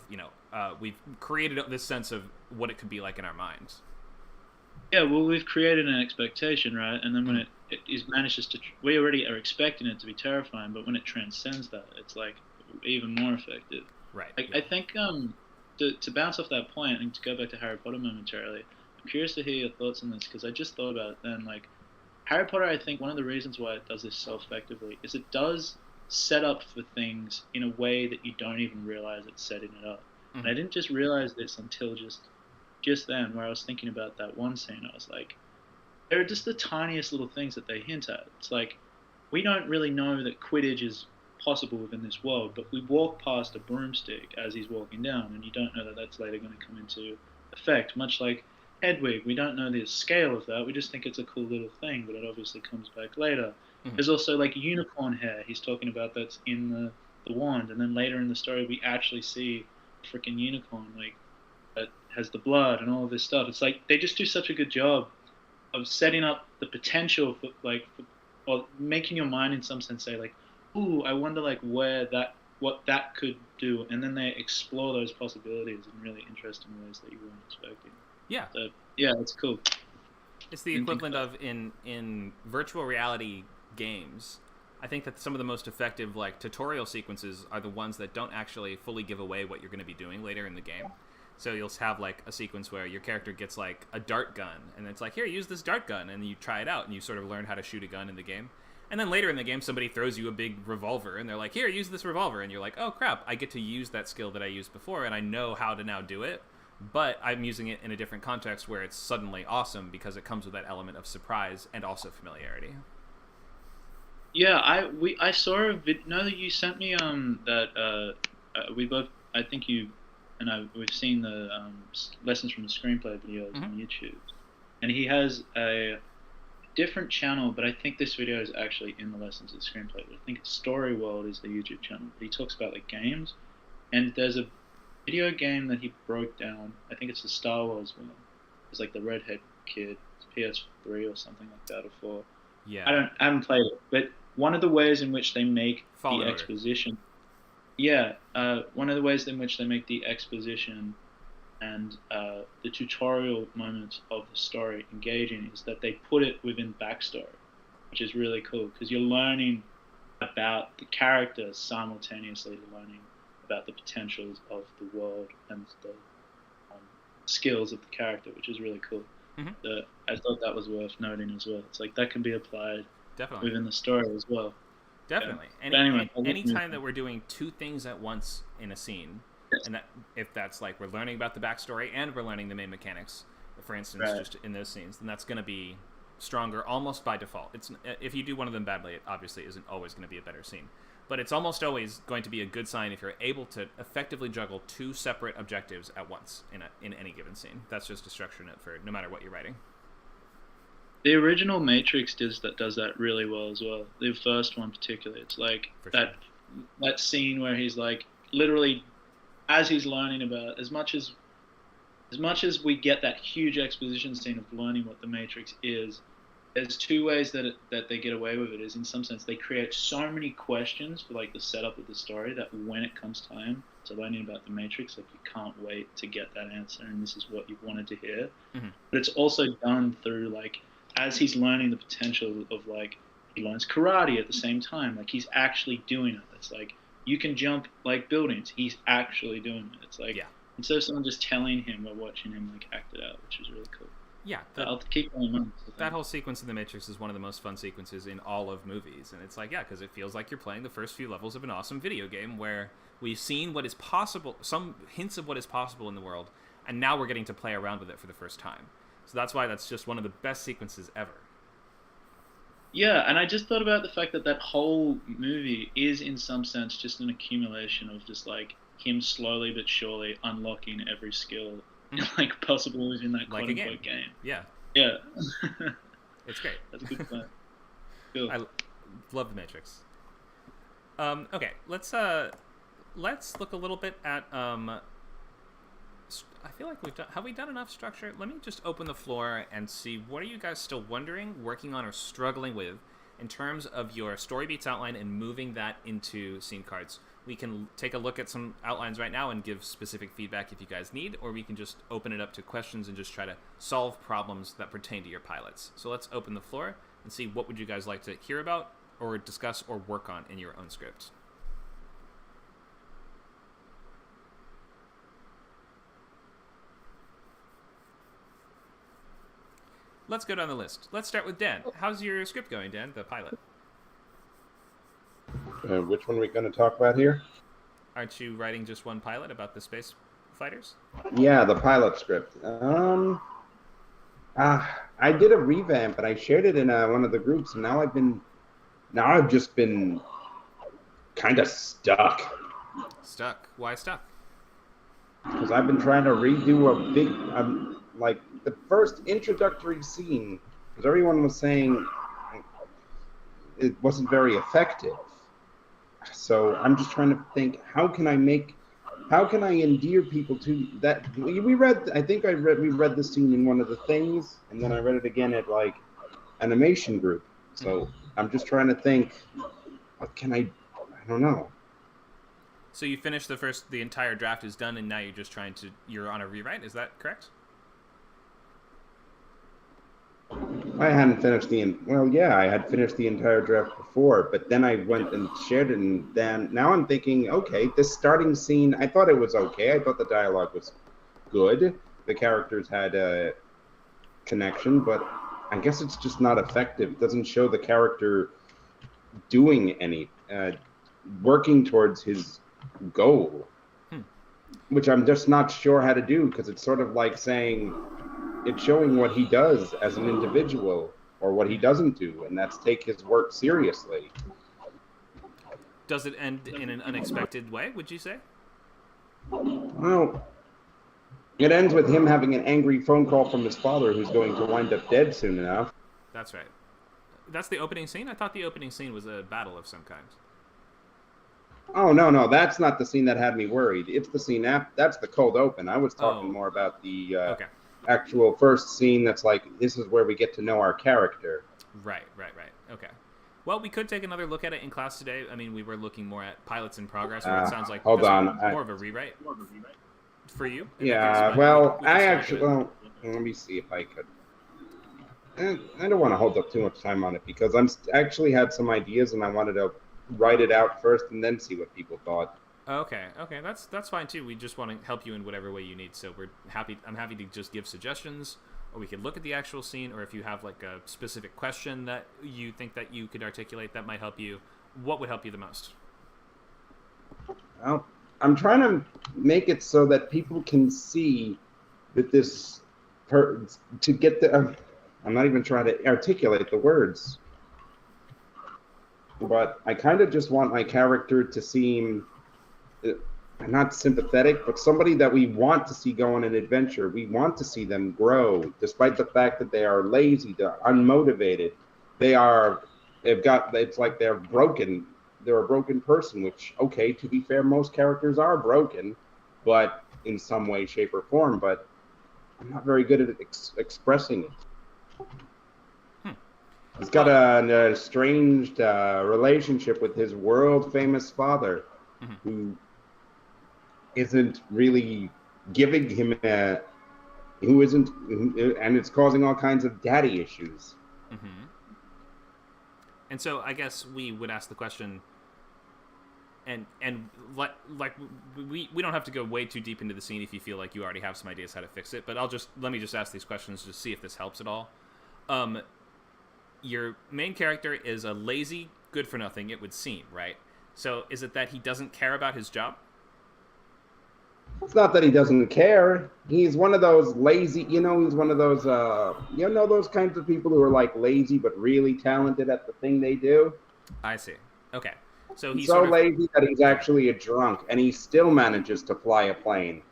we've created this sense of what it could be like in our minds. Yeah, well, we've created an expectation, right? And then when it manages to, we already are expecting it to be terrifying, but when it transcends that, it's like even more effective. Right. I think to bounce off that point and to go back to Harry Potter momentarily, I'm curious to hear your thoughts on this, because I just thought about it then. Like, Harry Potter, I think one of the reasons why it does this so effectively is it does set up for things in a way that you don't even realize it's setting it up. And I didn't just realize this until just then, where I was thinking about that one scene. I was like, there are just the tiniest little things that they hint at. It's like, we don't really know that Quidditch is possible within this world, but we walk past a broomstick as he's walking down, and you don't know that that's later going to come into effect. Much like Hedwig, we don't know the scale of that. We just think it's a cool little thing, but it obviously comes back later. There's also, like, unicorn hair he's talking about that's in the wand, and then later in the story we actually see a freaking unicorn, like, that has the blood and all of this stuff. It's like they just do such a good job of setting up the potential for, like, or making your mind in some sense say, like, ooh, I wonder, like, what that could do, and then they explore those possibilities in really interesting ways that you weren't expecting. Yeah. So, yeah, it's cool. It's the equivalent of in virtual reality games. I think that some of the most effective, like, tutorial sequences are the ones that don't actually fully give away what you're going to be doing later in the game. So you'll have, like, a sequence where your character gets, like, a dart gun, and it's like, here, use this dart gun, and you try it out, and you sort of learn how to shoot a gun in the game. And then later in the game, somebody throws you a big revolver, and they're like, here, use this revolver, and you're like, oh, crap, I get to use that skill that I used before, and I know how to now do it, but I'm using it in a different context where it's suddenly awesome because it comes with that element of surprise and also familiarity. Yeah, I saw a video. No, you sent me that we both, I think you and we've seen the lessons from the screenplay videos on YouTube, and he has a different channel, but I think this video is actually in the lessons of the screenplay. But I think Story World is the YouTube channel. He talks about, like, games, and there's a video game that he broke down. I think it's the Star Wars one. It's like the redhead kid. It's PS3 or something like that, or 4. Yeah. I haven't played it, but one of the ways in which they make Fallen the Order. exposition. Yeah, one of the ways in which they make the exposition and the tutorial moments of the story engaging is that they put it within backstory, which is really cool, because you're learning about the characters simultaneously learning about the potentials of the world and the skills of the character, which is really cool. I thought that was worth noting as well. It's like that can be applied Definitely. within the story as well. Definitely. Yeah. Anyway, anytime that we're doing two things at once in a scene, and that if that's like we're learning about the backstory and we're learning the main mechanics, for instance, just in those scenes, then that's going to be stronger almost by default. It's if you do one of them badly, it obviously isn't always going to be a better scene. But it's almost always going to be a good sign if you're able to effectively juggle two separate objectives at once in any given scene. That's just a structure note for no matter what you're writing. The original Matrix does that really well as well. The first one particularly. It's like that scene where he's like literally, as he's learning about, as much as we get that huge exposition scene of learning what the Matrix is, there's two ways that they get away with it. Is in some sense they create so many questions for like the setup of the story that when it comes time to learning about the Matrix, like you can't wait to get that answer, and this is what you've wanted to hear. Mm-hmm. But it's also done through like, as he's learning the potential of like, he learns karate at the same time, like he's actually doing it. It's like you can jump like buildings. He's actually doing it. It's like instead of someone just telling him, we're watching him like act it out, which is really cool. Yeah, I'll keep going on. That whole sequence in The Matrix is one of the most fun sequences in all of movies, and it's like, yeah, because it feels like you're playing the first few levels of an awesome video game where we've seen what is possible, some hints of what is possible in the world, and now we're getting to play around with it for the first time. So that's why that's just one of the best sequences ever. Yeah, and I just thought about the fact that whole movie is in some sense just an accumulation of just like him slowly but surely unlocking every skill like possible within that like quote-unquote game. Yeah. Yeah. It's great. That's a good point. Cool. I love The Matrix. Okay, let's look a little bit at I feel like have we done enough structure? Let me just open the floor and see, what are you guys still wondering, working on, or struggling with in terms of your story beats outline and moving that into scene cards. We can take a look at some outlines right now and give specific feedback if you guys need, or we can just open it up to questions and just try to solve problems that pertain to your pilots. So let's open the floor and see, what would you guys like to hear about or discuss or work on in your own script. Let's go down the list. Let's start with Dan. How's your script going, Dan, the pilot? Which one are we going to talk about here? Aren't you writing just one pilot about the space fighters? Yeah, the pilot script. I did a revamp, and I shared it in one of the groups, and now I've just been kind of stuck. Stuck? Why stuck? Because I've been trying to redo a big, like the first introductory scene, because everyone was saying it wasn't very effective. So I'm just trying to think, how can I endear people to that? We read this scene in one of the things, and then I read it again at like animation group. So I'm just trying to think, what can I don't know. So you finished the entire draft is done, and now you're on a rewrite, is that correct? I hadn't finished I had finished the entire draft before, but then I went and shared it, and then now I'm thinking, okay, this starting scene, I thought it was okay. I thought the dialogue was good. The characters had a connection, but I guess it's just not effective. It doesn't show the character doing any, working towards his goal, which I'm just not sure how to do, because it's sort of like saying, it's showing what he does as an individual or what he doesn't do, and that's take his work seriously. Does it end in an unexpected way, would you say? Well, it ends with him having an angry phone call from his father, who's going to wind up dead soon enough. That's right. That's the opening scene? I thought the opening scene was a battle of some kind. Oh, no, that's not the scene that had me worried. It's the scene that's the cold open. I was talking more about the actual first scene that's like, this is where we get to know our character. Right. Okay. Well, we could take another look at it in class today. I mean, we were looking more at pilots in progress, where it sounds like more of a rewrite for you. Yeah, well, let me see if I could. I don't want to hold up too much time on it, because I'm actually had some ideas, and I wanted to write it out first and then see what people thought. Okay, that's fine too. We just want to help you in whatever way you need. So I'm happy to just give suggestions, or we could look at the actual scene, or if you have like a specific question that you think that you could articulate that might help you. What would help you the most? Well, I'm trying to make it so that people can see that I'm not even trying to articulate the words. But I kind of just want my character to seem not sympathetic, but somebody that we want to see go on an adventure. We want to see them grow, despite the fact that they are lazy, they're unmotivated. It's like they're broken. They're a broken person, which, okay, to be fair, most characters are broken, but in some way, shape, or form, but I'm not very good at expressing it. He's got an estranged relationship with his world-famous father, who isn't really giving him and it's causing all kinds of daddy issues. And so I guess we would ask the question, and like we don't have to go way too deep into the scene if you feel like you already have some ideas how to fix it, but let me just ask these questions to see if this helps at all. Your main character is a lazy, good-for-nothing, it would seem, right? So is it that he doesn't care about his job? It's not that he doesn't care. He's one of those lazy, he's one of those, those kinds of people who are like lazy but really talented at the thing they do. I see. Okay. So he's so lazy that he's actually a drunk, and he still manages to fly a plane.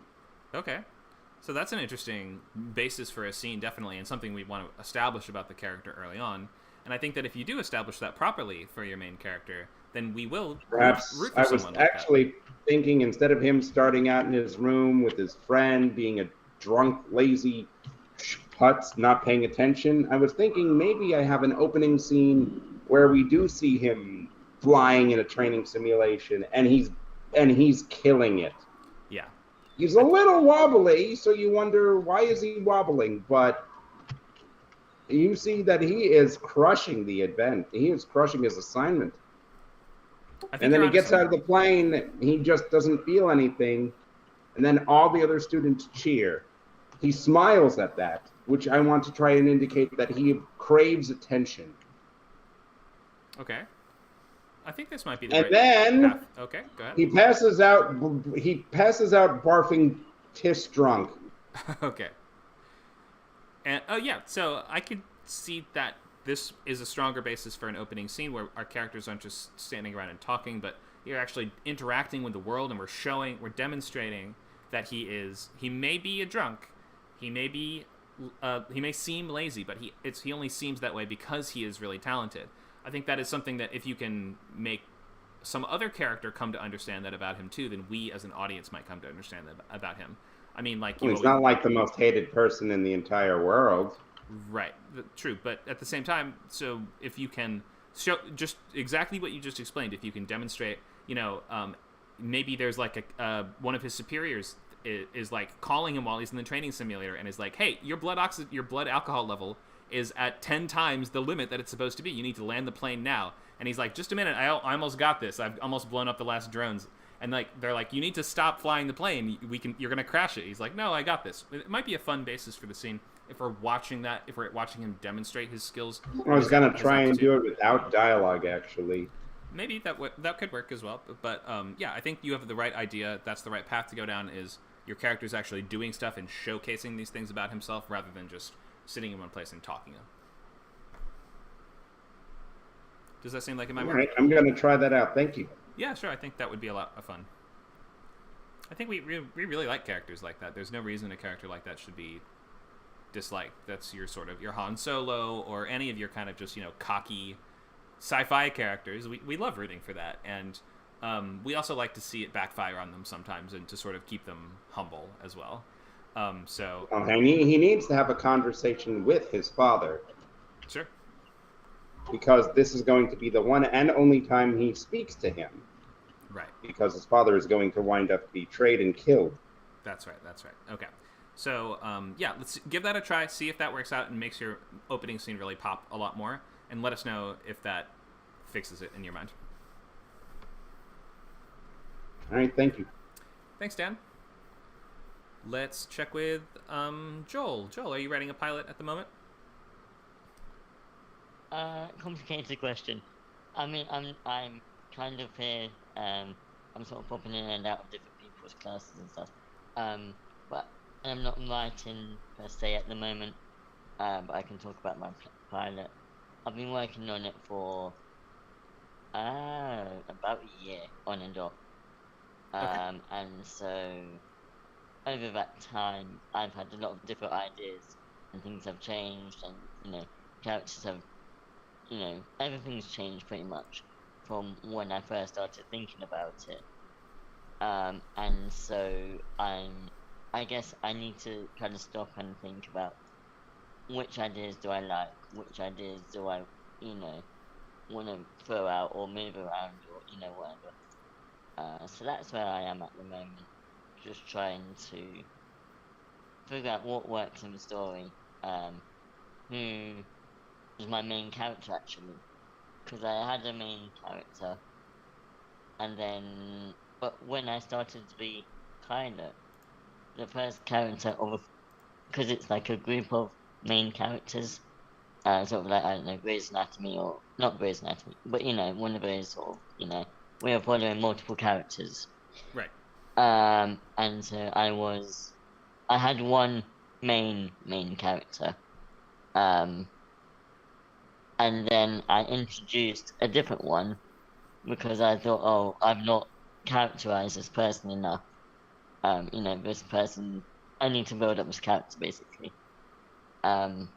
Okay. So that's an interesting basis for a scene, definitely, and something we want to establish about the character early on. And I think that if you do establish that properly for your main character, then we will perhaps root for I was someone actually like thinking, instead of him starting out in his room with his friend being a drunk, lazy putz, not paying attention, I was thinking maybe I have an opening scene where we do see him flying in a training simulation, and he's killing it. Yeah. He's a little wobbly, so you wonder, why is he wobbling? But you see that he is crushing the event. He is crushing his assignment. And then he gets out of the plane, he just doesn't feel anything, and then all the other students cheer. He smiles at that, which I want to try and indicate that he craves attention. Okay. I think this might be the and right then path. Okay, go ahead. He passes out barfing tis drunk. Okay. And so I could see that this is a stronger basis for an opening scene where our characters aren't just standing around and talking, but you're actually interacting with the world, and we're demonstrating that he may be a drunk, he may seem lazy, but he only seems that way because he is really talented. I think that is something that if you can make some other character come to understand that about him too, then we as an audience might come to understand that about him. I mean, like, he's not like the most hated person in the entire world. Right, true. But at the same time, so if you can show just exactly what you just explained, if you can demonstrate, maybe there's like one of his superiors is like calling him while he's in the training simulator and is like, hey, your blood alcohol level is at 10 times the limit that it's supposed to be. You need to land the plane now. And he's like, just a minute, I almost got this. I've almost blown up the last drones. And they're like, you need to stop flying the plane. You're gonna crash it. He's like, no, I got this. It might be a fun basis for the scene if we're watching him demonstrate his skills. I was gonna try and do it without dialogue, actually. Maybe that could work as well. But I think you have the right idea. That's the right path to go down. Is your character's actually doing stuff and showcasing these things about himself rather than just sitting in one place and talking. Does that seem like it might work? All right, I'm going to try that out. Thank you. Yeah, sure. I think that would be a lot of fun. I think we really like characters like that. There's no reason a character like that should be disliked. That's your Han Solo or any of your kind of just, cocky sci-fi characters. We love rooting for that. And we also like to see it backfire on them sometimes and to sort of keep them humble as well. He needs to have a conversation with his father. Sure. Because this is going to be the one and only time he speaks to him. Right. Because his father is going to wind up betrayed and killed. That's right. Okay. So, let's give that a try, see if that works out and makes your opening scene really pop a lot more, and let us know if that fixes it in your mind. All right, thank you. Thanks, Dan. Let's check with Joel. Joel, are you writing a pilot at the moment? Complicated question. I mean, I'm kind of here. I'm sort of popping in and out of different people's classes and stuff. But I'm not writing per se at the moment. but I can talk about my pilot. I've been working on it for about a year, on and off. And so over that time, I've had a lot of different ideas, and things have changed, and characters have, everything's changed pretty much from when I first started thinking about it. And so I guess I need to kind of stop and think about which ideas do I like, which ideas do I, want to throw out or move around or, whatever. So that's where I am at the moment, just trying to figure out what works in the story, who is my main character actually, because I had a main character, and then, but when I started the pilot, the first character because it's like a group of main characters, sort of like, I don't know, Grey's Anatomy, or not Grey's Anatomy, but one of those sort of, we are following multiple characters. Right. And so I had one main character, and then I introduced a different one because I thought, oh, I've not characterized this person enough. This person, I need to build up this character basically. And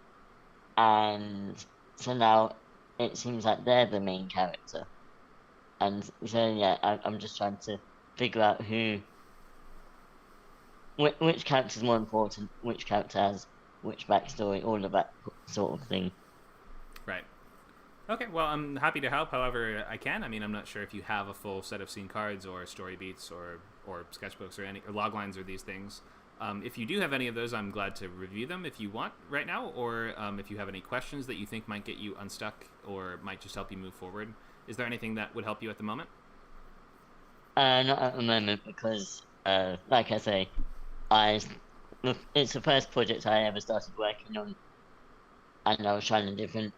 so now it seems like they're the main character. And so yeah, I'm just trying to figure out which character is more important, which character has which backstory, all of that sort of thing. Right. Okay, well, I'm happy to help however I can. I mean, I'm not sure if you have a full set of scene cards or story beats or sketchbooks or log lines or these things. If you do have any of those, I'm glad to review them if you want right now, or if you have any questions that you think might get you unstuck or might just help you move forward. Is there anything that would help you at the moment? Not at the moment because, like I say, it's the first project I ever started working on, and I was trying different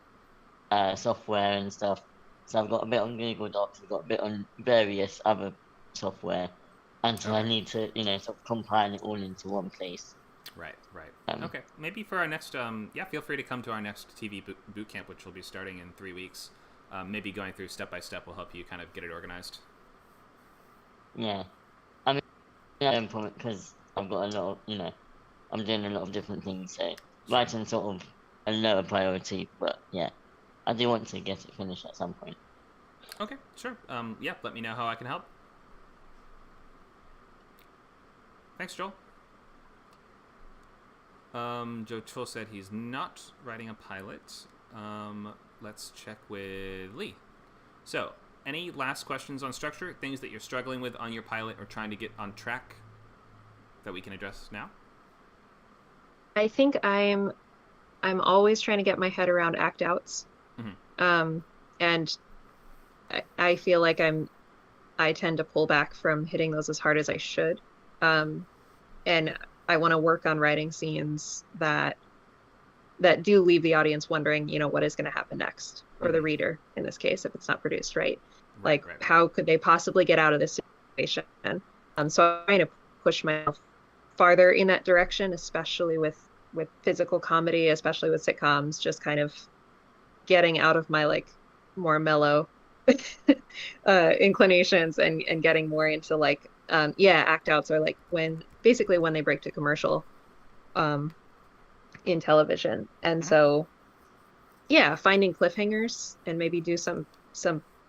software and stuff. So I've got a bit on Google Docs, I've got a bit on various other software, and so I need to, sort of compile it all into one place. Right. Okay, maybe for our next, feel free to come to our next TV Bootcamp, which will be starting in 3 weeks. Maybe going through step by step will help you kind of get it organized. Yeah, I mean, I from it because I've got a lot of, I'm doing a lot of different things, so writing sort of a lower priority, but yeah, I do want to get it finished at some point. Okay, sure. Let me know how I can help. Thanks, Joel. Joe Chul said he's not writing a pilot. Let's check with Lee. So, any last questions on structure? Things that you're struggling with on your pilot or trying to get on track that we can address now? I think I'm always trying to get my head around act outs. Mm-hmm. And I feel like I tend to pull back from hitting those as hard as I should. And I want to work on writing scenes that do leave the audience wondering, what is going to happen next, or the reader in this case, if it's not produced, right? How could they possibly get out of this situation? So I'm trying to push myself farther in that direction, especially with physical comedy, especially with sitcoms, just kind of getting out of my more mellow inclinations and getting more into act outs are when they break to commercial in television. And so finding cliffhangers and maybe do some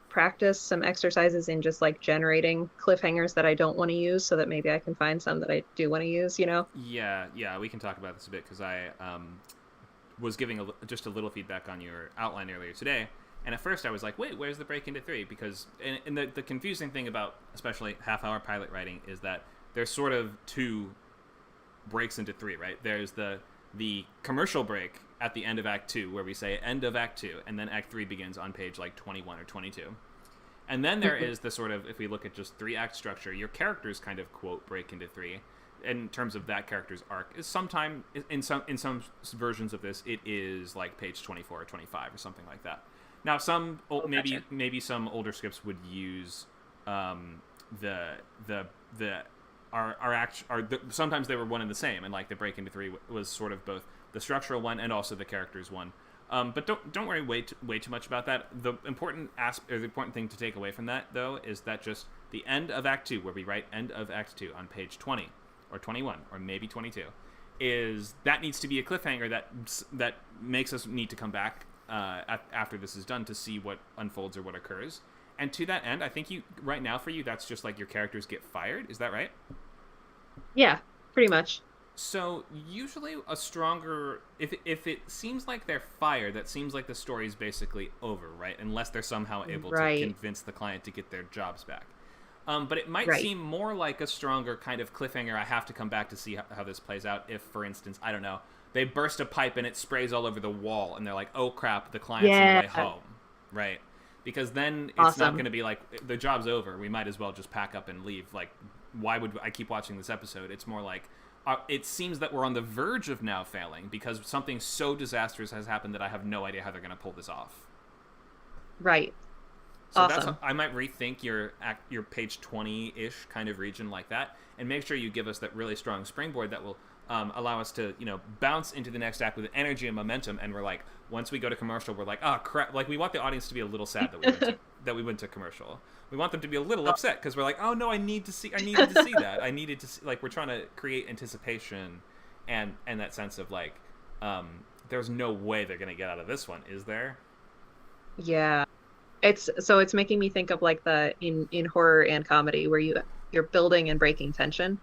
practice, some exercises in just generating cliffhangers that I don't want to use, so that maybe I can find some that I do want to use, Yeah, we can talk about this a bit, because I was giving just a little feedback on your outline earlier today, and at first I was like, wait, where's the break into 3? Because and the confusing thing about especially half-hour pilot writing is that there's sort of 2 breaks into 3, right? There's the commercial break at the end of Act 2, where we say end of Act 2, and then Act 3 begins on page 21 or 22. And then there is the sort of, if we look at just 3-act structure, your characters kind of, quote, break into 3 in terms of that character's arc. Is sometime in some versions of this, it is page 24 or 25 or something like that. Now, some maybe some older scripts would use sometimes they were one and the same, and the break into 3 was sort of both the structural one and also the characters one. But don't worry way too much about that. The important thing to take away from that, though, is that just the end of Act 2, where we write end of Act 2 on page 20 or 21 or maybe 22, is that needs to be a cliffhanger that makes us need to come back after this is done to see what unfolds or what occurs. And to that end, I think right now for you, that's just like your characters get fired. Is that right? Yeah, pretty much. So usually a stronger, if it seems like they're fired, that seems like the story's basically over, right? Unless they're somehow able to convince the client to get their jobs back. But it might seem more like a stronger kind of cliffhanger. I have to come back to see how this plays out. If, for instance, I don't know, they burst a pipe and it sprays all over the wall, and they're like, "Oh crap, the client's on the way home," right? Because then it's not going to be like the job's over. We might as well just pack up and leave. Like, why would I keep watching this episode? It's more like it seems that we're on the verge of now failing because something so disastrous has happened that I have no idea how they're going to pull this off. Right. So I might rethink your page 20-ish kind of region like that, and make sure you give us that really strong springboard that will allow us to bounce into the next act with energy and momentum. And we're like, once we go to commercial, we're like, oh crap! Like we want the audience to be a little sad that we went to commercial. We want them to be a little upset because we're like, oh no, I needed to see that. I needed to see, like, we're trying to create anticipation and that sense of like, there's no way they're gonna get out of this one, is there? Yeah. It's making me think of like the in horror and comedy where you're building and breaking tension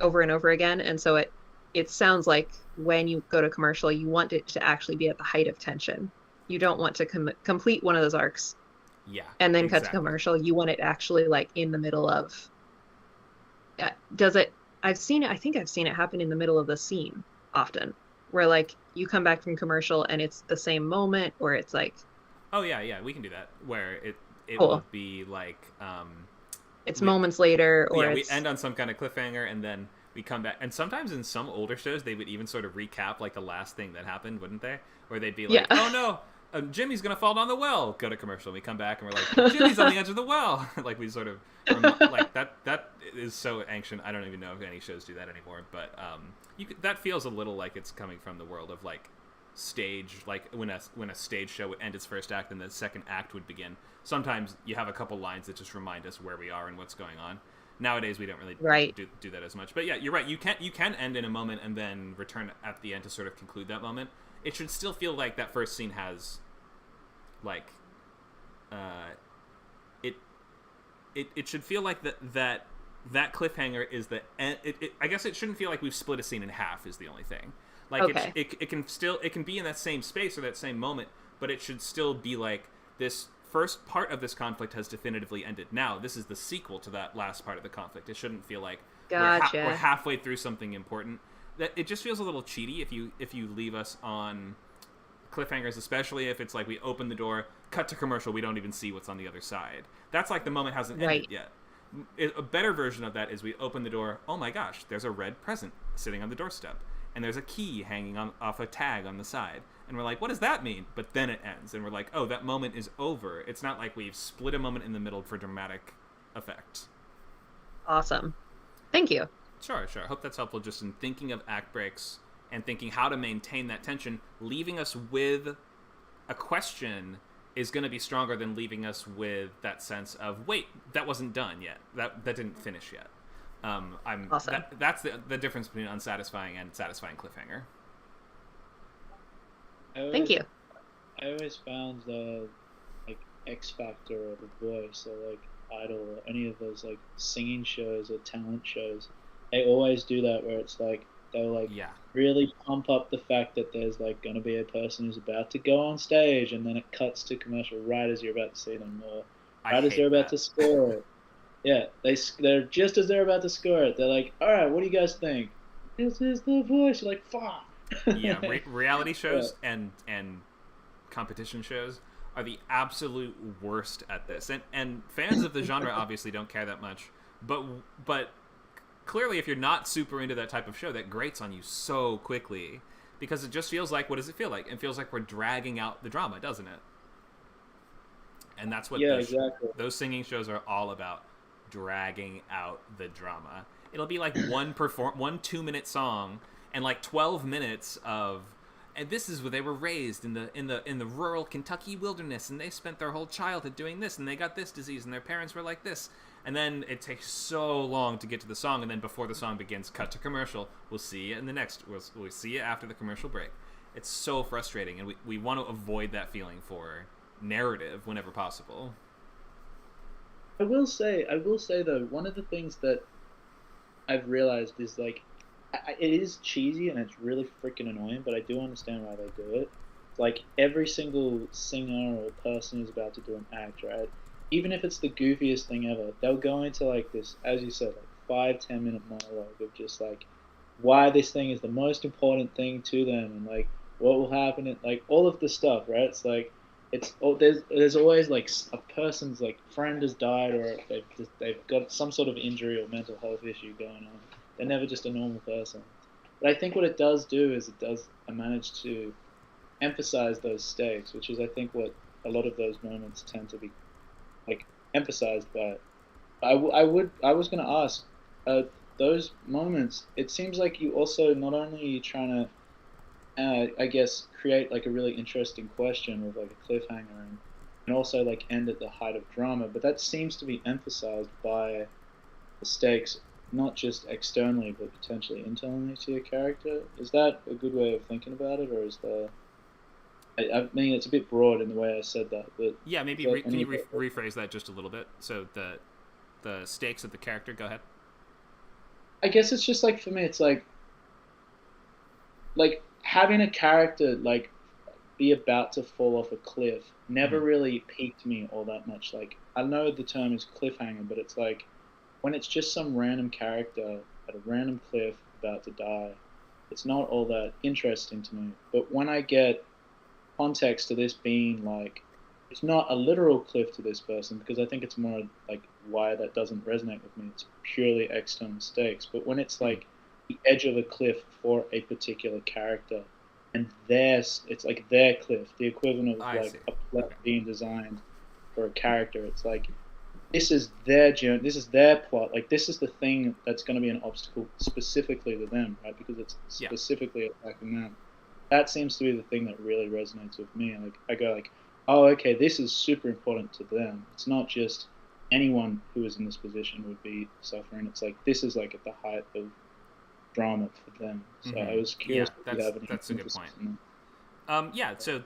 over and over again, and so it sounds like when you go to commercial, you want it to actually be at the height of tension. You don't want to complete one of those arcs, and then cut to commercial. You want it actually like in the middle of. Does it? I think I've seen it happen in the middle of the scene often, where like you come back from commercial and it's the same moment, or it's like. Oh yeah, we can do that. Where it cool. will be like it's moments later, or we end on some kind of cliffhanger, and then we come back. And sometimes in some older shows, they would even sort of recap like the last thing that happened, wouldn't they? Where they'd be like, "Oh no, Jimmy's gonna fall down the well." Go to commercial. We come back and we're like, "Jimmy's on the edge of the well." Like we sort of like that. That is so ancient. I don't even know if any shows do that anymore. But that feels a little like it's coming from the world of like. Stage, like when a stage show would end its first act and the second act would begin. Sometimes you have a couple lines that just remind us where we are and what's going on. Nowadays we don't really do that as much. But yeah, you're right. You can end in a moment and then return at the end to sort of conclude that moment. It should still feel like that first scene has like it should feel like that cliffhanger is the end. I guess it shouldn't feel like we've split a scene in half is the only thing. Like it can be in that same space or that same moment, but it should still be like this first part of this conflict has definitively ended. Now this is the sequel to that last part of the conflict. It shouldn't feel like we're halfway through something important. That it just feels a little cheaty if you leave us on cliffhangers, especially if it's like we open the door, cut to commercial, we don't even see what's on the other side. That's like the moment hasn't ended yet. A better version of that is we open the door, oh my gosh, there's a red present sitting on the doorstep. And there's a key hanging off a tag on the side. And we're like, what does that mean? But then it ends. And we're like, oh, that moment is over. It's not like we've split a moment in the middle for dramatic effect. Awesome. Thank you. Sure. Hope that's helpful just in thinking of act breaks and thinking how to maintain that tension. Leaving us with a question is going to be stronger than leaving us with that sense of, wait, that wasn't done yet. That didn't finish yet. Awesome. That's the difference between unsatisfying and satisfying cliffhanger. Thank you. I always found the like X Factor or The Voice or like Idol or any of those like singing shows or talent shows. They always do that where it's like they'll like really pump up the fact that there's like gonna be a person who's about to go on stage, and then it cuts to commercial right as you're about to see them, or right as they're about to score it. Yeah, they're just as they're about to score it. They're like, all right, what do you guys think? This is The Voice. You're like, fuck. Yeah, reality shows and competition shows are the absolute worst at this. And fans of the genre obviously don't care that much. But clearly, if you're not super into that type of show, that grates on you so quickly. Because it just feels like, what does it feel like? It feels like we're dragging out the drama, doesn't it? And that's what those singing shows are all about. Dragging out the drama. It'll be like one 2-minute song, and like 12 minutes of, and this is where they were raised in the rural Kentucky wilderness, and they spent their whole childhood doing this, and they got this disease, and their parents were like this. And then it takes so long to get to the song, and then before the song begins, cut to commercial. We'll see you in the next. We'll see you after the commercial break. It's so frustrating, and we want to avoid that feeling for narrative whenever possible. I will say though, one of the things that I've realized is like, it is cheesy and it's really freaking annoying, but I do understand why they do it. Like every single singer or person who's about to do an act, right? Even if it's the goofiest thing ever, they'll go into like this, as you said, like 5-10 minute monologue of just like why this thing is the most important thing to them, and like what will happen, and like all of the stuff, right? It's like there's always like a person's like friend has died, or they've got some sort of injury or mental health issue going on. They're never just a normal person. But I think what it does do is it does manage to emphasize those stakes, which is I think what a lot of those moments tend to be like emphasized by. I was going to ask, those moments, it seems like you also not only are you trying to I guess create like a really interesting question with like a cliffhanger, and also like end at the height of drama, but that seems to be emphasized by the stakes, not just externally but potentially internally to your character. Is that a good way of thinking about it, or is there... I mean, it's a bit broad in the way I said that, but yeah, maybe can you rephrase that just a little bit? So the stakes of the character. Go ahead. I guess it's just like, for me, it's like having a character like be about to fall off a cliff never really piqued me all that much. Like, I know the term is cliffhanger, but it's like when it's just some random character at a random cliff about to die, it's not all that interesting to me. But when I get context to this being like, it's not a literal cliff to this person, because I think it's more like why that doesn't resonate with me. It's purely external stakes. But when it's like the edge of a cliff for a particular character, and it's like their cliff, the equivalent of like a plot being designed for a character. It's like, this is their journey, this is their plot, like this is the thing that's going to be an obstacle specifically to them, right? Because it's specifically attacking them. That seems to be the thing that really resonates with me. Like, I go like, oh, okay, this is super important to them. It's not just anyone who is in this position would be suffering. It's like, this is like at the height of drama for them. So I was curious. Yeah, that's a good point. So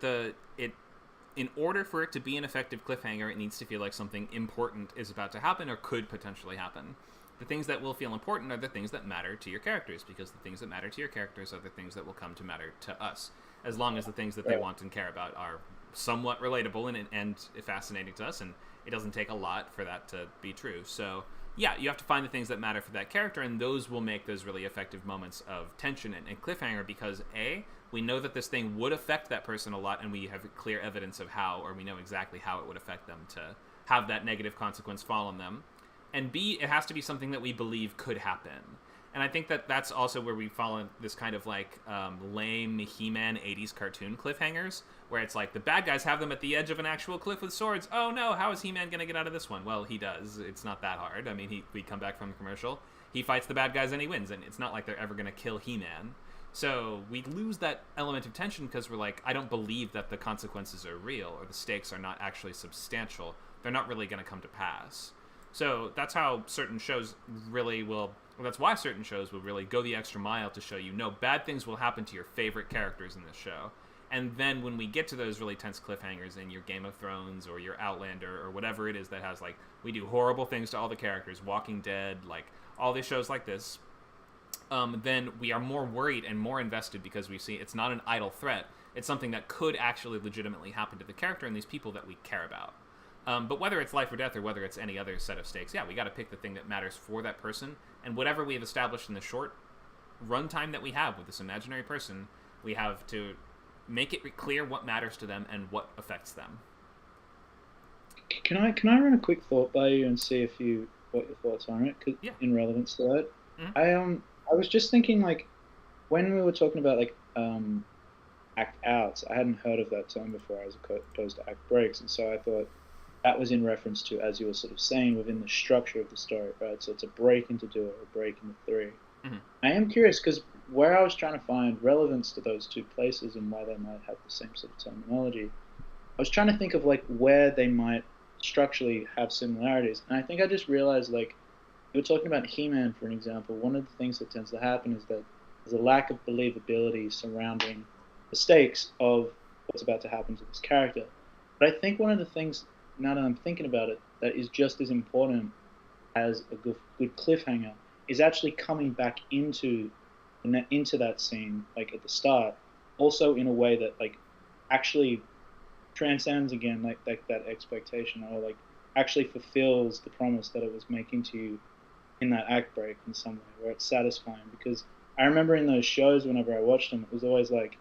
in order for it to be an effective cliffhanger, it needs to feel like something important is about to happen or could potentially happen. The things that will feel important are the things that matter to your characters, because the things that matter to your characters are the things that will come to matter to us, as long as the things that they want and care about are somewhat relatable and fascinating to us, and it doesn't take a lot for that to be true. So yeah, you have to find the things that matter for that character, and those will make those really effective moments of tension and cliffhanger, because A, we know that this thing would affect that person a lot, and we have clear evidence of how, or we know exactly how it would affect them to have that negative consequence fall on them. And B, it has to be something that we believe could happen. And I think that that's also where we fall in this kind of like lame He-Man 80s cartoon cliffhangers, where it's like the bad guys have them at the edge of an actual cliff with swords. Oh no, how is He-Man going to get out of this one? Well, he does. It's not that hard. I mean, we come back from the commercial. He fights the bad guys and he wins, and it's not like they're ever going to kill He-Man. So we lose that element of tension because we're like, I don't believe that the consequences are real, or the stakes are not actually substantial. They're not really going to come to pass. So that's how certain shows really will... Well, that's why certain shows will really go the extra mile to show you, no, bad things will happen to your favorite characters in this show. And then when we get to those really tense cliffhangers in your Game of Thrones or your Outlander or whatever it is that has, like, we do horrible things to all the characters, Walking Dead, like, all these shows like this, then we are more worried and more invested because we see it's not an idle threat. It's something that could actually legitimately happen to the character and these people that we care about. But whether it's life or death or whether it's any other set of stakes, yeah, we got to pick the thing that matters for that person. And whatever we have established in the short runtime that we have with this imaginary person, we have to make it clear what matters to them and what affects them. Can I run a quick thought by you and see what your thoughts are on it? Yeah. In relevance to that, Mm-hmm. I was just thinking, like, when we were talking about like act outs, I hadn't heard of that term before as opposed to act breaks, and so I thought that was in reference to, as you were sort of saying, within the structure of the story, right? So it's a break into 2 or a break into 3. I am curious because where I was trying to find relevance to those two places and why they might have the same sort of terminology, I was trying to think of like where they might structurally have similarities, and I think I just realized like you were talking about He-Man for an example. One of the things that tends to happen is that there's a lack of believability surrounding the stakes of what's about to happen to this character. But I think one of the things, now that I'm thinking about it, that is just as important as a good cliffhanger is actually coming back into that scene, like at the start, also in a way that like actually transcends again like that expectation, or like actually fulfills the promise that it was making to you in that act break in some way, where it's satisfying. Because I remember in those shows, whenever I watched them, it was always like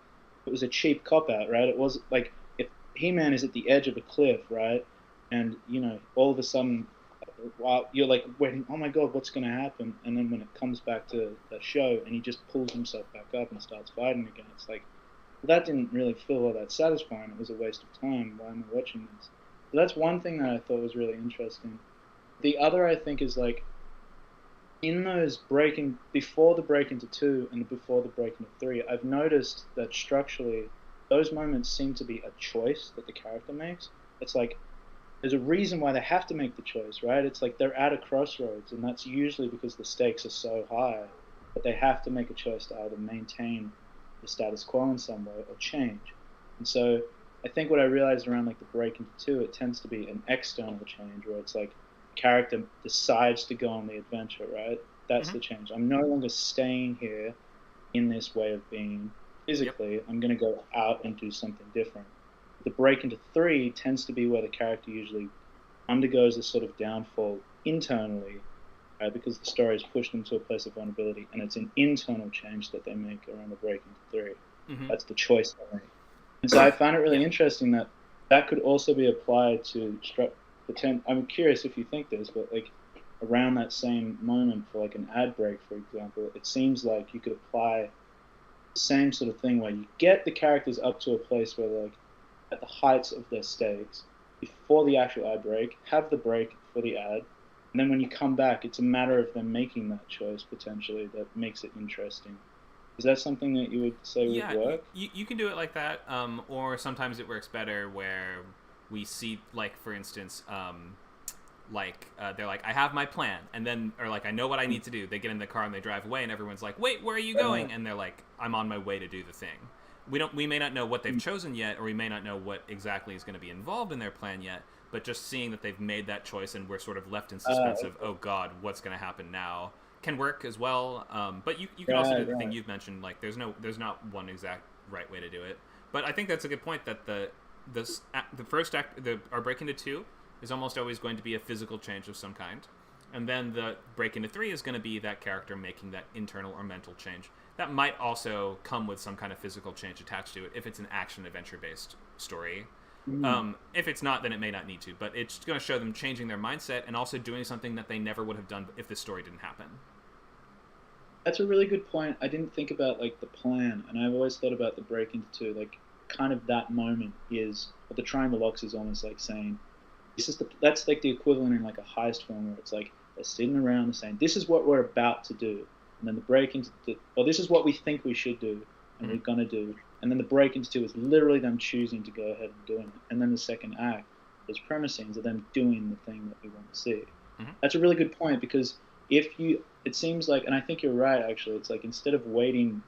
it was a cheap cop out, right? It was like if He-Man is at the edge of a cliff, right, and you know all of a sudden you're like, waiting, oh my god, what's going to happen? And then when it comes back to the show and he just pulls himself back up and starts fighting again, it's like, well, that didn't really feel all that satisfying. It was a waste of time. Why am I watching this? So that's one thing that I thought was really interesting. The other, I think, is like in those before the break into 2 and before the break into 3, I've noticed that structurally those moments seem to be a choice that the character makes. It's like there's a reason why they have to make the choice, right? It's like they're at a crossroads, and that's usually because the stakes are so high that they have to make a choice to either maintain the status quo in some way or change. And so I think what I realized around like the break into 2, it tends to be an external change where it's like the character decides to go on the adventure, right? That's the change. I'm no longer staying here in this way of being physically. Yep. I'm going to go out and do something different. The break into 3 tends to be where the character usually undergoes a sort of downfall internally, right? Because the story has pushed them to a place of vulnerability, and it's an internal change that they make around the break into 3. That's the choice they make. And so I found it really interesting that could also be applied to I'm curious if you think this, but like around that same moment for like an ad break, for example, it seems like you could apply the same sort of thing where you get the characters up to a place where they're like at the heights of their stakes before the actual ad break, have the break for the ad, and then when you come back, it's a matter of them making that choice potentially that makes it interesting. Is that something that you would say would work? You can do it like that, or sometimes it works better where we see, like, for instance, they're like, I have my plan, and then, or like, I know what I need to do. They get in the car and they drive away, and everyone's like, wait, where are you going? And they're like, I'm on my way to do the thing. We may not know what they've chosen yet, or we may not know what exactly is going to be involved in their plan yet, but just seeing that they've made that choice and we're sort of left in suspense of, oh god, what's going to happen now, can work as well. But you can also do the thing you've mentioned, like there's not one exact right way to do it. But I think that's a good point, that the first act, our break into 2 is almost always going to be a physical change of some kind. And then the break into 3 is going to be that character making that internal or mental change. That might also come with some kind of physical change attached to it if it's an action-adventure-based story. If it's not, then it may not need to. But it's going to show them changing their mindset and also doing something that they never would have done if this story didn't happen. That's a really good point. I didn't think about like the plan, and I've always thought about the break into 2. Like, kind of that moment is, what the Triangle Locks is almost like saying, that's like the equivalent in like a heist film where it's like they're sitting around and saying, this is what we're about to do. And then the break into this is what we think we should do and we're going to do. And then the break into 2 is literally them choosing to go ahead and doing it. And then the second act, those premise scenes, are them doing the thing that we want to see. That's a really good point, because it seems like, and I think you're right actually, it's like instead of waiting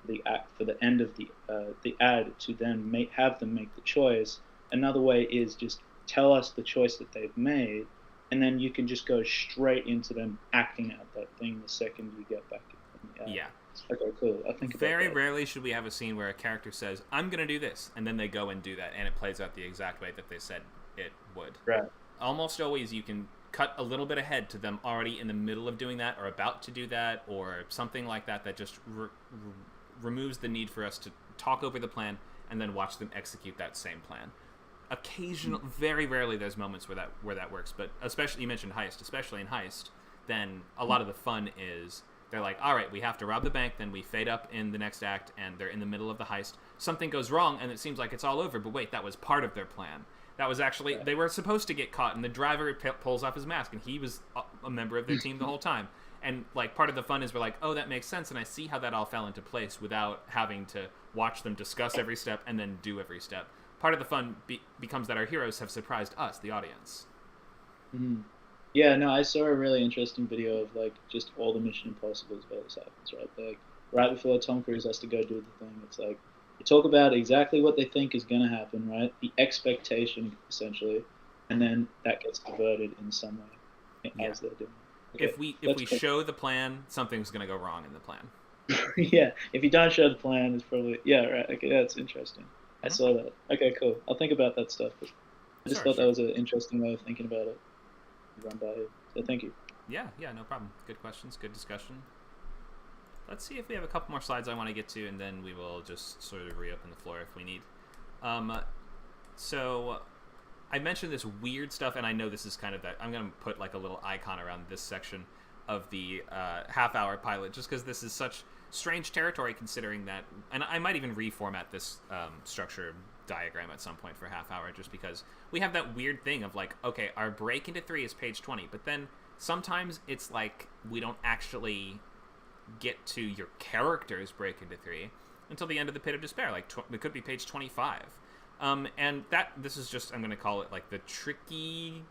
for the end of the ad to then have them make the choice, another way is just tell us the choice that they've made, and then you can just go straight into them acting out that thing the second you get back in the ad. Yeah. Okay, cool. I think very rarely should we have a scene where a character says, I'm going to do this, and then they go and do that, and it plays out the exact way that they said it would. Right. Almost always you can cut a little bit ahead to them already in the middle of doing that, or about to do that, or something like that just removes the need for us to talk over the plan and then watch them execute that same plan. Very rarely there's moments where that works, but especially, you mentioned heist, especially in heist, then a lot of the fun is they're like, all right, we have to rob the bank, then we fade up in the next act and they're in the middle of the heist, something goes wrong and it seems like it's all over, but wait, that was part of their plan. That was actually, they were supposed to get caught, and the driver pulls off his mask, and he was a member of their team the whole time. And like part of the fun is we're like, oh, that makes sense, and I see how that all fell into place without having to watch them discuss every step and then do every step. Part of the fun becomes that our heroes have surprised us, the audience. Mm-hmm. Yeah, no, I saw a really interesting video of like just all the Mission Impossibles where this happens, right? Like right before Tom Cruise has to go do the thing, it's like they talk about exactly what they think is going to happen, right? The expectation, essentially, and then that gets diverted in some way as they're doing it. Okay, If we show the plan, something's going to go wrong in the plan. Yeah, if you don't show the plan, it's probably right. Okay, that's interesting. I saw that. Okay, cool. I'll think about that stuff. But I just thought that was an interesting way of thinking about it. Run by you. So thank you. Yeah, no problem. Good questions, good discussion. Let's see if we have a couple more slides I want to get to, and then we will just sort of reopen the floor if we need. So I mentioned this weird stuff, and I know this is kind of that. I'm going to put like a little icon around this section of the half-hour pilot, just because this is such strange territory considering that, and I might even reformat this structure diagram at some point for half hour, just because we have that weird thing of like, okay, our break into 3 is page 20, but then sometimes it's like we don't actually get to your character's break into 3 until the end of the Pit of Despair, like it could be page 25. And this is just, I'm going to call it like the tricky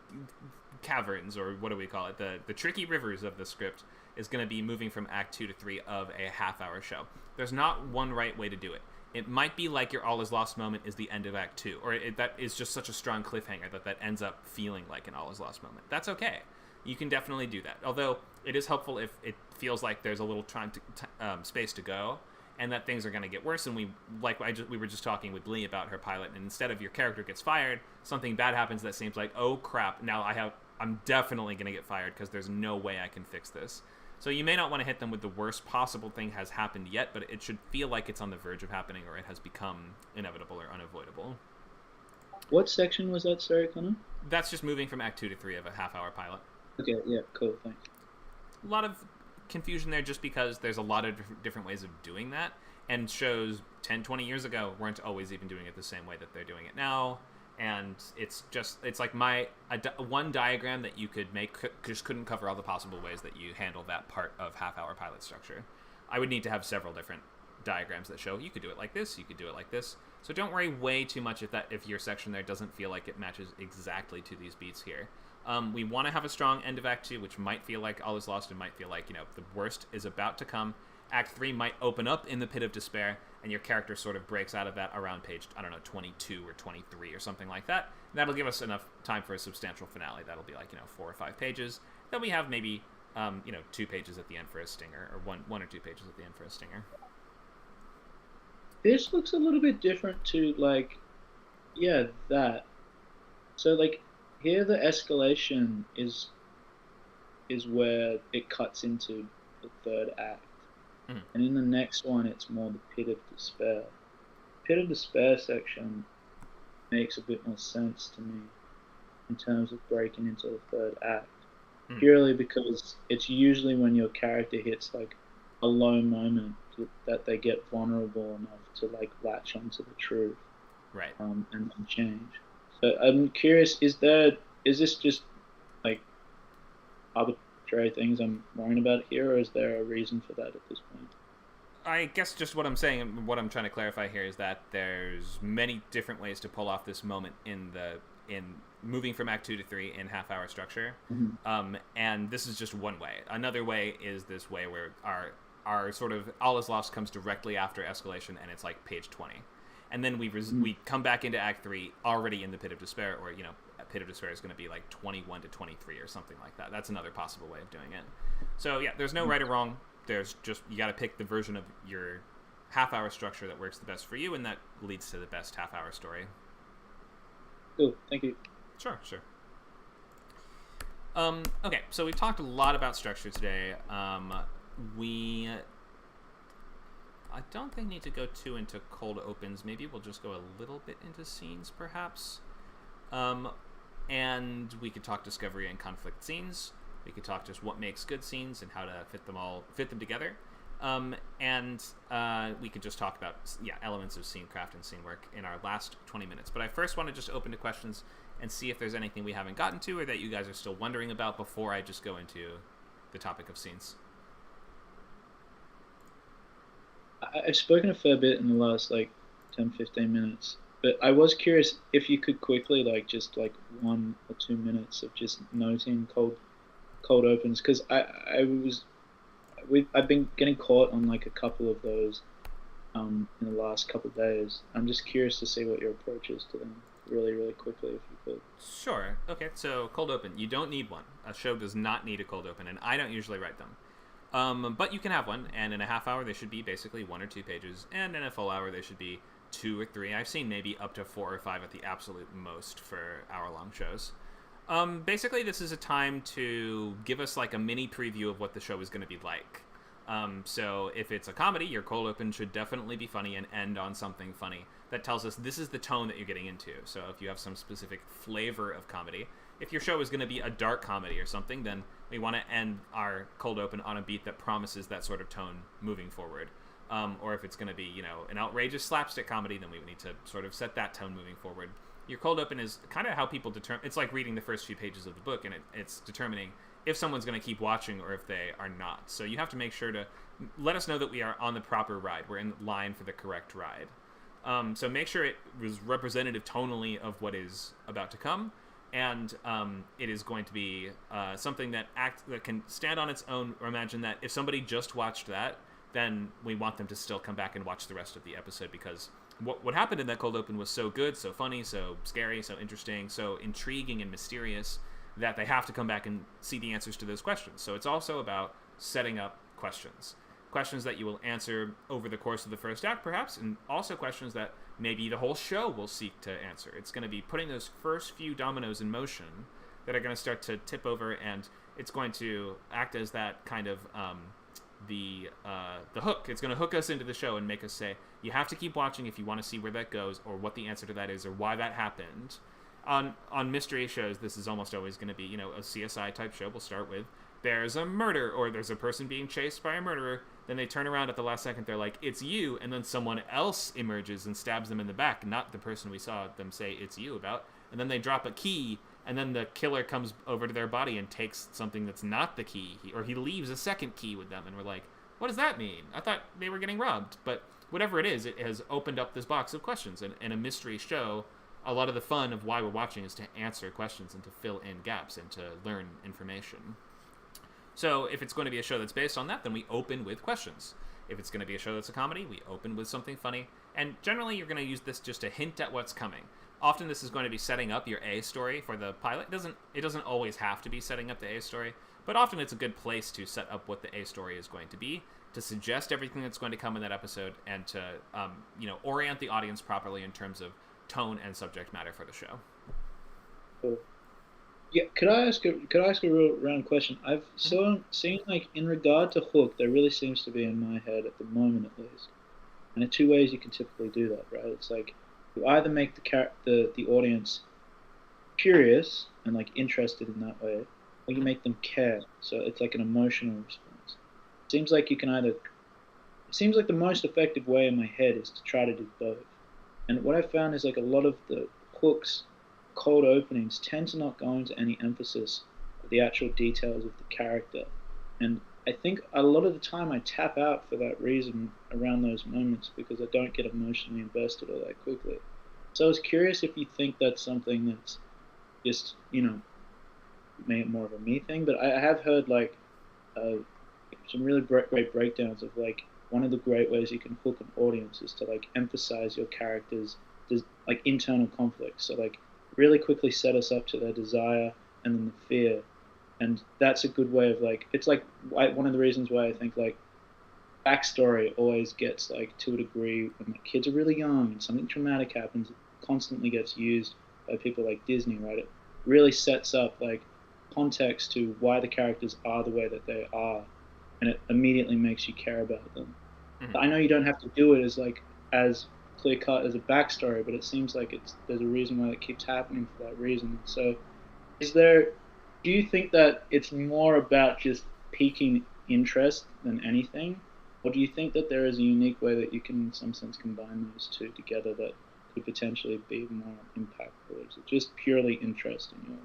caverns, or what do we call it, the tricky rivers of the script is going to be moving from Act 2 to 3 of a half-hour show. There's not one right way to do it. It might be like your all is lost moment is the end of Act 2, or that is just such a strong cliffhanger that ends up feeling like an all is lost moment. That's okay. You can definitely do that. Although it is helpful if it feels like there's a little space to go, and that things are going to get worse. And we were just talking with Lee about her pilot, and instead of your character gets fired, something bad happens that seems like, oh crap, now I'm definitely going to get fired because there's no way I can fix this. So you may not want to hit them with the worst possible thing has happened yet, but it should feel like it's on the verge of happening, or it has become inevitable or unavoidable. What section was that, sorry, Connor? That's just moving from Act 2 to 3 of a half-hour pilot. Okay, yeah, cool, thanks. A lot of confusion there just because there's a lot of different ways of doing that, and shows 10, 20 years ago weren't always even doing it the same way that they're doing it now. And it's like one diagram that you could make just couldn't cover all the possible ways that you handle that part of half-hour pilot structure. I would need to have several different diagrams that show you could do it like this, you could do it like this. So don't worry way too much if your section there doesn't feel like it matches exactly to these beats here. We want to have a strong end of Act 2, which might feel like all is lost and might feel like, the worst is about to come. Act 3 might open up in the Pit of Despair, and your character sort of breaks out of that around page, 22 or 23 or something like that. And that'll give us enough time for a substantial finale. That'll be like, 4 or 5 pages. Then we have maybe, 2 pages at the end for a stinger, or one or 2 pages at the end for a stinger. This looks a little bit different to, that. So, here the escalation is where it cuts into the third act. Mm. And in the next one, it's more the Pit of Despair. Pit of Despair section makes a bit more sense to me in terms of breaking into the third act. Purely because it's usually when your character hits a low moment that they get vulnerable enough to latch onto the truth. Right. And then change. So I'm curious, is this just arbitrary things I'm worrying about here, or is there a reason for that at this point? I guess just what I'm saying, what I'm trying to clarify here is that there's many different ways to pull off this moment in moving from Act 2 to 3 in half-hour structure. Mm-hmm. And this is just one way. Another way is this way where our sort of all is lost comes directly after escalation, and it's like page 20. And then we come back into Act 3 already in the Pit of Despair, or, Pit of Despair is going to be 21 to 23 or something like that. That's another possible way of doing it. So, yeah, there's no right or wrong. There's just, you got to pick the version of your half-hour structure that works the best for you, and that leads to the best half-hour story. Cool, thank you. Sure. Okay, so we've talked a lot about structure today. I don't think need to go too into cold opens. Maybe we'll just go a little bit into scenes, perhaps. And we could talk discovery and conflict scenes. We could talk just what makes good scenes and how to fit them together. And we could just talk about elements of scene craft and scene work in our last 20 minutes. But I first want to just open to questions and see if there's anything we haven't gotten to or that you guys are still wondering about before I just go into the topic of scenes. I've spoken a fair bit in the last 10-15 minutes, but I was curious if you could quickly just 1 or 2 minutes of just noting cold opens, because I've been getting caught on a couple of those in the last couple of days. I'm just curious to see what your approach is to them, really, really quickly, if you could. Sure. Okay, so cold open. You don't need one. A show does not need a cold open, and I don't usually write them. But you can have one, and in a half hour they should be basically 1 or 2 pages, and in a full hour they should be 2 or 3. I've seen maybe up to 4 or 5 at the absolute most for hour-long shows. Basically, this is a time to give us a mini preview of what the show is going to be like. So if it's a comedy, your cold open should definitely be funny and end on something funny that tells us this is the tone that you're getting into. So if you have some specific flavor of comedy, if your show is going to be a dark comedy or something, then we want to end our cold open on a beat that promises that sort of tone moving forward. Or if it's going to be, an outrageous slapstick comedy, then we need to sort of set that tone moving forward. Your cold open is kind of how people determine. It's like reading the first few pages of the book, and it's determining if someone's going to keep watching or if they are not. So you have to make sure to let us know that we are on the proper ride. We're in line for the correct ride. So make sure it was representative tonally of what is about to come, and it is going to be something that can stand on its own. Or imagine that if somebody just watched that, then we want them to still come back and watch the rest of the episode, because what happened in that cold open was so good, so funny, so scary, so interesting, so intriguing and mysterious that they have to come back and see the answers to those questions. So it's also about setting up questions that you will answer over the course of the first act, perhaps, and also questions that maybe the whole show will seek to answer. It's going to be putting those first few dominoes in motion that are going to start to tip over, and it's going to act as that kind of the hook. It's going to hook us into the show and make us say, you have to keep watching if you want to see where that goes, or what the answer to that is, or why that happened. On mystery shows, this is almost always going to be, a CSI type show. We'll start with, there's a murder, or there's a person being chased by a murderer. Then they turn around at the last second, they're like, it's you, and then someone else emerges and stabs them in the back, not the person we saw them say it's you about. And then they drop a key, and then the killer comes over to their body and takes something that's not the key, or he leaves a second key with them, and we're like, what does that mean? I thought they were getting robbed. But whatever it is, it has opened up this box of questions. And in a mystery show, a lot of the fun of why we're watching is to answer questions and to fill in gaps and to learn information. So if it's going to be a show that's based on that, then we open with questions. If it's going to be a show that's a comedy, we open with something funny. And generally, you're going to use this just to hint at what's coming. Often this is going to be setting up your A story for the pilot. It doesn't always have to be setting up the A story, but often it's a good place to set up what the A story is going to be, to suggest everything that's going to come in that episode, and to orient the audience properly in terms of tone and subject matter for the show. Cool. Yeah, could I ask a real round question? I've seen in regard to hook, there really seems to be in my head at the moment at least, and there are 2 ways you can typically do that, right? It's you either make the audience curious and interested in that way, or you make them care. So it's an emotional response. It seems like the most effective way in my head is to try to do both. And what I found is a lot of the hooks, cold openings, tend to not go into any emphasis of the actual details of the character. And I think a lot of the time I tap out for that reason around those moments, because I don't get emotionally invested all that quickly. So I was curious if you think that's something that's just, maybe more of a me thing, but I have heard some really great breakdowns of one of the great ways you can hook an audience is to emphasize your characters' internal conflicts. So really quickly set us up to their desire and then the fear, and that's a good way of it's one of the reasons why I think backstory always gets to a degree when kids are really young and something traumatic happens, it constantly gets used by people like Disney, right? It really sets up context to why the characters are the way that they are, and it immediately makes you care about them. Mm-hmm. I know you don't have to do it as clear cut as a backstory, but it seems there's a reason why it keeps happening for that reason. So do you think that it's more about just piquing interest than anything, or do you think that there is a unique way that you can in some sense combine those two together that could potentially be more impactful? Or is it just purely interesting?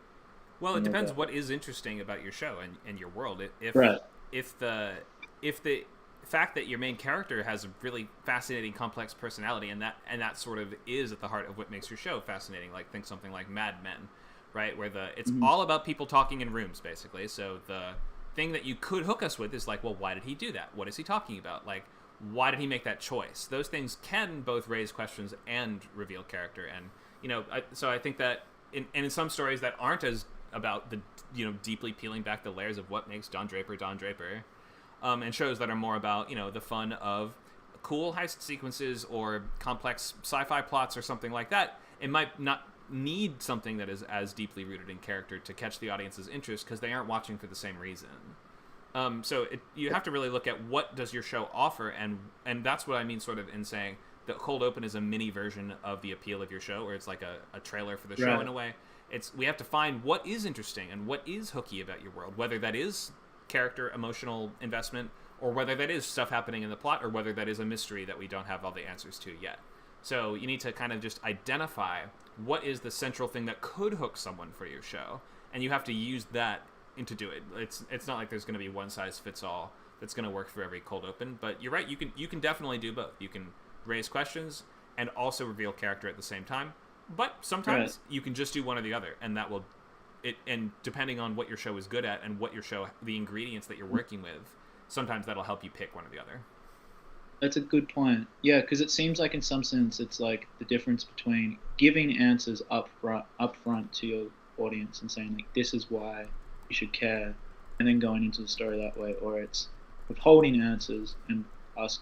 Well, it depends what is interesting about your show and your world. Right. If the fact that your main character has a really fascinating, complex personality, and that sort of is at the heart of what makes your show fascinating. Like, think something like Mad Men, right, where it's all about people talking in rooms, basically. So the thing that you could hook us with is like, well, why did he do that? What is he talking about? Like, why did he make that choice? Those things can both raise questions and reveal character. And so I think that in some stories that aren't as about the deeply peeling back the layers of what makes Don Draper, and shows that are more about the fun of cool heist sequences or complex sci-fi plots or something like that, it might not need something that is as deeply rooted in character to catch the audience's interest, because they aren't watching for the same reason. So you have to really look at what does your show offer, and that's what I mean sort of in saying that Cold Open is a mini version of the appeal of your show, or it's like a trailer for the show. Right. In a way. We have to find what is interesting and what is hooky about your world, whether that is character emotional investment, or whether that is stuff happening in the plot, or whether that is a mystery that we don't have all the answers to yet. So you need to kind of just identify what is the central thing that could hook someone for your show, and you have to use that to do it. It's not like there's going to be one size fits all that's going to work for every Cold Open, but you're right, you can definitely do both. You can raise questions and also reveal character at the same time, but sometimes you can just do one or the other, and that will and depending on what your show is good at and what your show, the ingredients that you're working with, sometimes that'll help you pick one or the other. That's a good point. Yeah, because it seems like in some sense it's like the difference between giving answers up front to your audience and saying like, this is why you should care, and then going into the story that way, or it's withholding answers and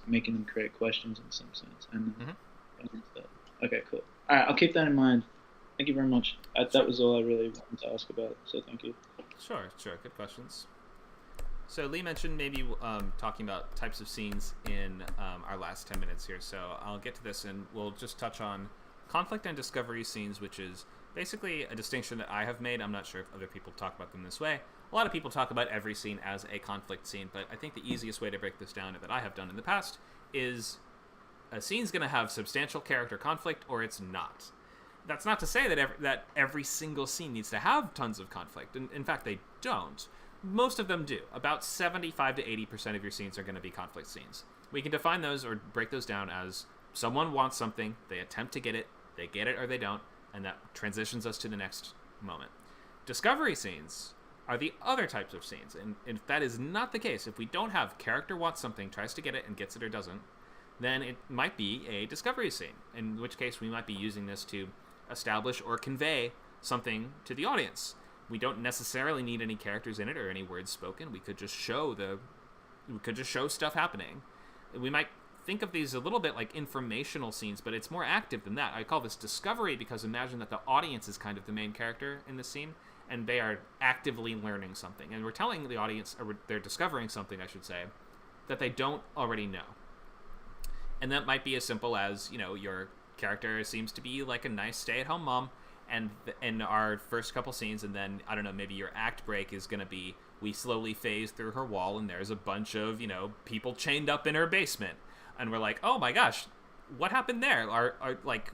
making them create questions in some sense. And okay, cool. All right, I'll keep that in mind. Thank you very much. That was all I really wanted to ask about, so thank you. Sure. Good questions. So Lee mentioned maybe talking about types of scenes in our last 10 minutes here, so I'll get to this and we'll just touch on conflict and discovery scenes, which is basically a distinction that I have made. I'm not sure if other people talk about them this way. A lot of people talk about every scene as a conflict scene, but I think the easiest way to break this down that I have done in the past is a scene's going to have substantial character conflict or it's not. That's not to say that every single scene needs to have tons of conflict. In fact, they don't. Most of them do. About 75 to 80% of your scenes are going to be conflict scenes. We can define those or break those down as someone wants something, they attempt to get it, they get it or they don't, and that transitions us to the next moment. Discovery scenes are the other types of scenes, and if that is not the case, if we don't have character wants something, tries to get it, and gets it or doesn't, then it might be a discovery scene, in which case we might be using this to establish or convey something to the audience. We don't necessarily need any characters in it or any words spoken. We could just show stuff happening. We might think of these a little bit like informational scenes, but it's more active than that. I call this discovery because imagine that the audience is kind of the main character in the scene, and they are actively learning something. And we're telling the audience, or they're discovering something, I should say, that they don't already know. And that might be as simple as, your character seems to be like a nice stay-at-home mom, and in our first couple scenes, and then, I don't know, maybe your act break is going to be, we slowly phase through her wall, and there's a bunch of, people chained up in her basement. And we're like, oh my gosh, what happened there?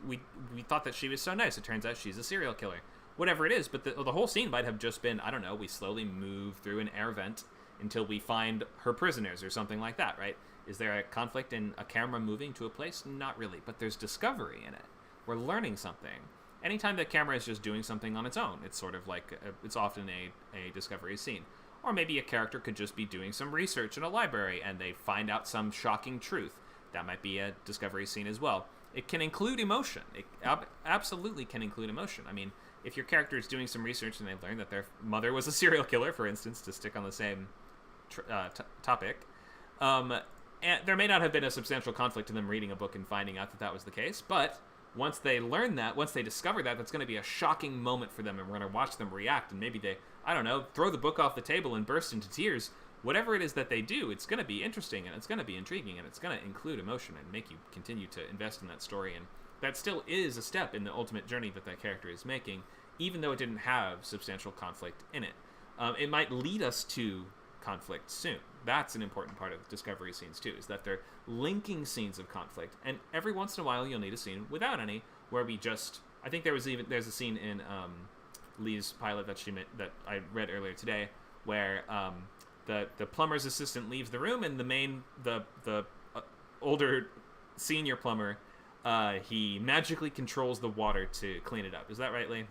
We thought that she was so nice. It turns out she's a serial killer. Whatever it is, but the whole scene might have just been, I don't know, we slowly move through an air vent until we find her prisoners or something like that, right? Is there a conflict in a camera moving to a place? Not really, but there's discovery in it. We're learning something. Anytime the camera is just doing something on its own, it's sort of like, it's often a discovery scene. Or maybe a character could just be doing some research in a library and they find out some shocking truth. That might be a discovery scene as well. It can include emotion. It absolutely can include emotion. I mean, if your character is doing some research and they learn that their mother was a serial killer, for instance, to stick on the same topic, and there may not have been a substantial conflict in them reading a book and finding out that was the case, but once they learn that, once they discover that, that's going to be a shocking moment for them, and we're going to watch them react, and maybe they, I don't know, throw the book off the table and burst into tears. Whatever it is that they do, it's going to be interesting, and it's going to be intriguing, and it's going to include emotion and make you continue to invest in that story, and that still is a step in the ultimate journey that character is making, even though it didn't have substantial conflict in it. It might lead us to conflict soon. That's an important part of discovery scenes too, is that they're linking scenes of conflict, and every once in a while you'll need a scene without any, where I think there's a scene in Lee's pilot that I read earlier today where the plumber's assistant leaves the room, and the older senior plumber, he magically controls the water to clean it up. Is that right, Lee?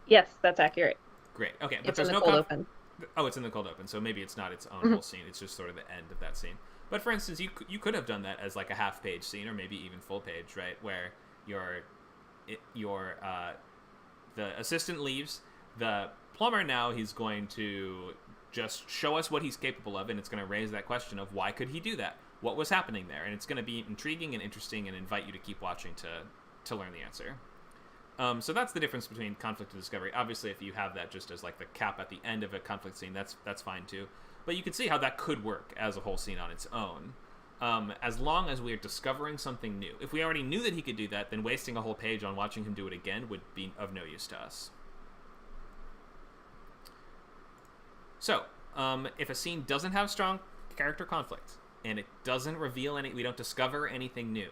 Yes, that's accurate. Great. Okay, but It's there's in the no cold open. Oh, it's in the cold open, so maybe it's not its own whole scene. It's just sort of the end of that scene. But for instance, you could have done that as like a half-page scene, or maybe even full page, right? Where the assistant leaves, the plumber now he's going to just show us what he's capable of, and it's going to raise that question of why could he do that? What was happening there? And it's going to be intriguing and interesting, and invite you to keep watching to learn the answer. So that's the difference between conflict and discovery. Obviously, if you have that just as like the cap at the end of a conflict scene, that's fine too. But you can see how that could work as a whole scene on its own, as long as we are discovering something new. If we already knew that he could do that, then wasting a whole page on watching him do it again would be of no use to us. So, if a scene doesn't have strong character conflict, and it doesn't reveal we don't discover anything new,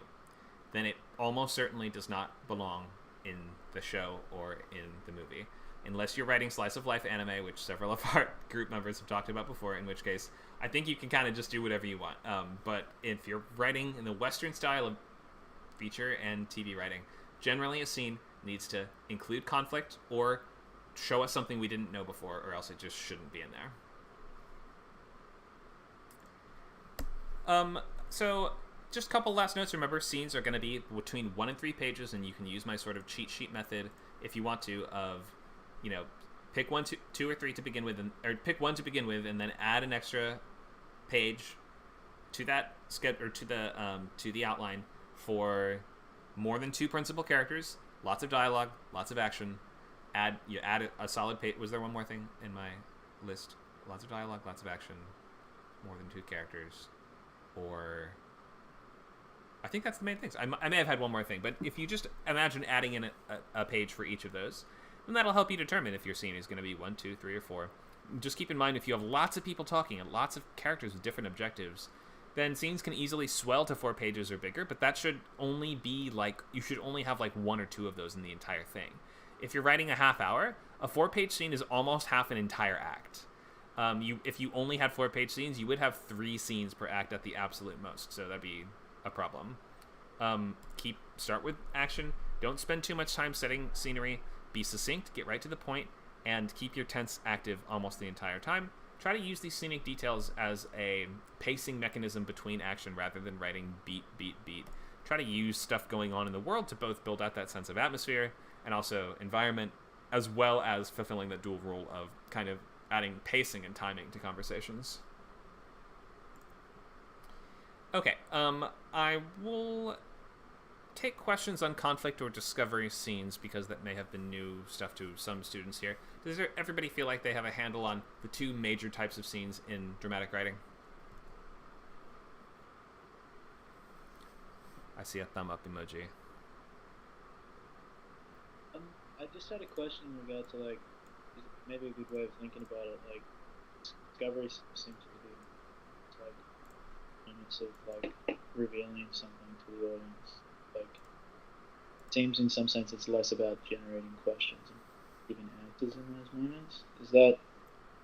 then it almost certainly does not belong in the show or in the movie. Unless you're writing slice of life anime, which several of our group members have talked about before, in which case I think you can kind of just do whatever you want. But if you're writing in the Western style of feature and TV writing, generally a scene needs to include conflict or show us something we didn't know before, or else it just shouldn't be in there. So just a couple last notes. Remember, scenes are going to be between 1 and 3 pages, and you can use my sort of cheat sheet method if you want to, of, pick 1, 2 or 3 to begin with, or pick 1 to begin with, and then add an extra page to that or to the outline for more than 2 principal characters, lots of dialogue, lots of action. Add a solid page. Was there one more thing in my list? Lots of dialogue, lots of action, more than 2 characters, or I think that's the main things. I may have had one more thing, but if you just imagine adding in a page for each of those, then that'll help you determine if your scene is going to be 1, 2, 3, or 4. Just keep in mind, if you have lots of people talking and lots of characters with different objectives, then scenes can easily swell to 4 pages or bigger, but that should only be you should only have 1 or 2 of those in the entire thing. If you're writing a half hour, a 4-page scene is almost half an entire act. If you only had 4-page scenes, you would have 3 scenes per act at the absolute most, so that'd be a problem. Start with action. Don't spend too much time setting scenery. Be succinct, get right to the point, and keep your tense active almost the entire time. Try to use these scenic details as a pacing mechanism between action rather than writing beat, beat, beat. Try to use stuff going on in the world to both build out that sense of atmosphere and also environment, as well as fulfilling the dual role of kind of adding pacing and timing to conversations. Okay, I will take questions on conflict or discovery scenes because that may have been new stuff to some students here. Does everybody feel like they have a handle on the 2 major types of scenes in dramatic writing? I see a thumb up emoji. I just had a question in regard to maybe a good way of thinking about it. Discovery seems to be moments of revealing something to the audience. It seems in some sense it's less about generating questions and giving answers in those moments. Is that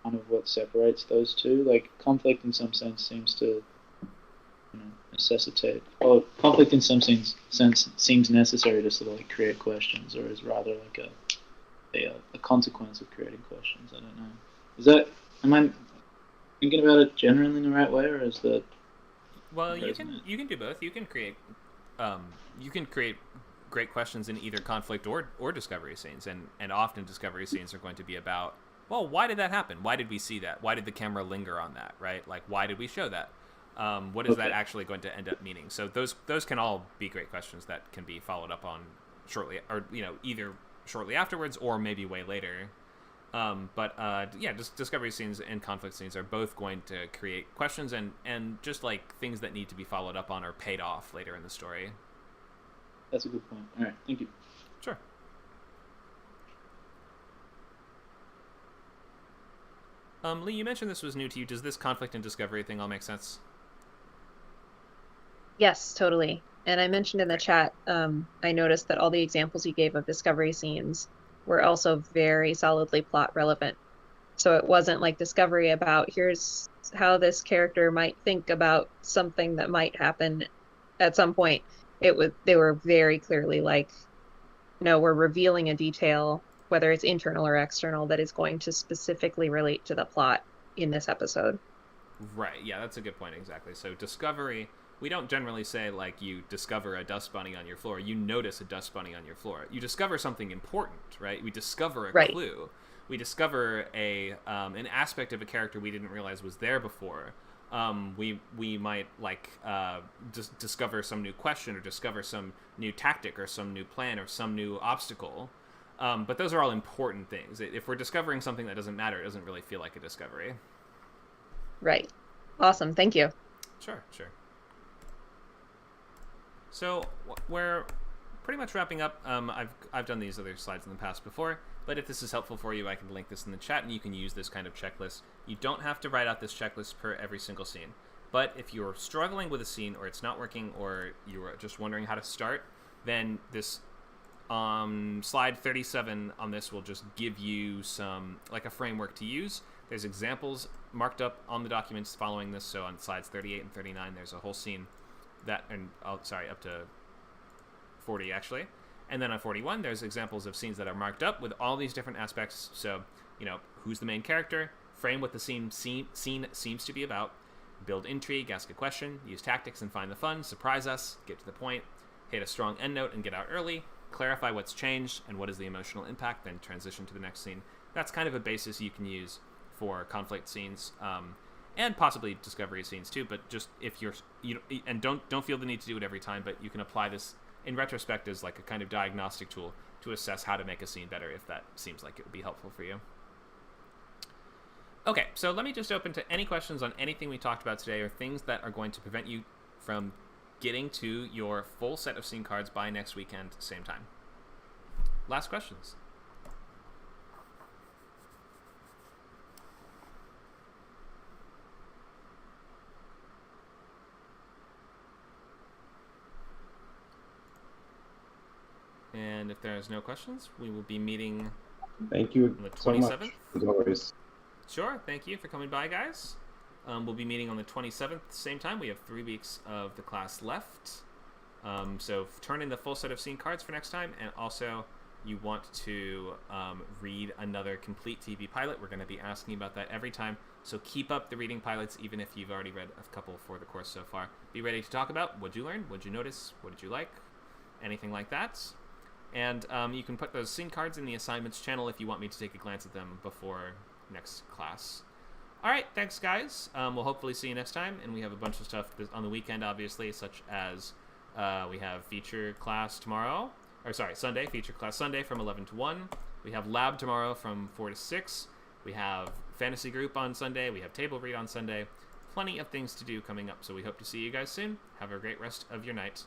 kind of what separates those two? Conflict in some sense seems to necessitate, or conflict in some sense seems necessary to sort of create questions, or is rather a consequence of creating questions. I don't know. Am I thinking about it generally in the right way, or is that? Well, you can do both. You can create great questions in either conflict or discovery scenes, and often discovery scenes are going to be about, well, why did that happen? Why did we see that? Why did the camera linger on that? Right? Why did we show that? What is that actually going to end up meaning? So those can all be great questions that can be followed up on shortly, or either shortly afterwards or maybe way later. Just discovery scenes and conflict scenes are both going to create questions and just things that need to be followed up on or paid off later in the story. That's a good point. All right, thank you. Sure. Lee, you mentioned this was new to you. Does this conflict and discovery thing all make sense? Yes, totally. And I mentioned in the chat, I noticed that all the examples you gave of discovery scenes were also very solidly plot relevant. So it wasn't like discovery about here's how this character might think about something that might happen at some point. They were very clearly like, no, we're revealing a detail, whether it's internal or external, that is going to specifically relate to the plot in this episode. Right, yeah, that's a good point, exactly. So discovery, we don't generally say, like, you discover a dust bunny on your floor. You notice a dust bunny on your floor. You discover something important, right? We discover a clue. We discover an aspect of a character we didn't realize was there before. We might, like, discover some new question or discover some new tactic or some new plan or some new obstacle. But those are all important things. If we're discovering something that doesn't matter, it doesn't really feel like a discovery. Right. Awesome. Thank you. Sure. So we're pretty much wrapping up. I've done these other slides in the past before, but if this is helpful for you, I can link this in the chat, and you can use this kind of checklist. You don't have to write out this checklist per every single scene, but if you're struggling with a scene, or it's not working, or you're just wondering how to start, then this slide 37 on this will just give you some, like, a framework to use. There's examples marked up on the documents following this. So on slides 38 and 39, there's a whole scene up to 40 actually. And then on 41, there's examples of scenes that are marked up with all these different aspects. So, who's the main character, frame what the scene seems to be about, build intrigue, ask a question, use tactics and find the fun, surprise us, get to the point, hit a strong end note and get out early, clarify what's changed and what is the emotional impact, then transition to the next scene. That's kind of a basis you can use for conflict scenes, and possibly discovery scenes too. But just if and don't feel the need to do it every time, but you can apply this in retrospect as like a kind of diagnostic tool to assess how to make a scene better if that seems like it would be helpful for you. Okay, so let me just open to any questions on anything we talked about today, or things that are going to prevent you from getting to your full set of scene cards by next weekend, same time. Last questions. And if there's no questions, we will be meeting Thank you on the 27th. So much, as always. Sure, thank you for coming by, guys. We'll be meeting on the 27th, same time. We have 3 weeks of the class left. So turn in the full set of scene cards for next time. And also, you want to read another complete TV pilot. We're going to be asking about that every time. So keep up the reading pilots, even if you've already read a couple for the course so far. Be ready to talk about what did you learn, what did you notice, what did you like, anything like that. And you can put those scene cards in the assignments channel if you want me to take a glance at them before next class. All right, thanks, guys. We'll hopefully see you next time. And we have a bunch of stuff on the weekend, obviously, such as we have feature class tomorrow. Sunday, feature class Sunday from 11 to 1. We have lab tomorrow from 4 to 6. We have fantasy group on Sunday. We have table read on Sunday. Plenty of things to do coming up, so we hope to see you guys soon. Have a great rest of your night.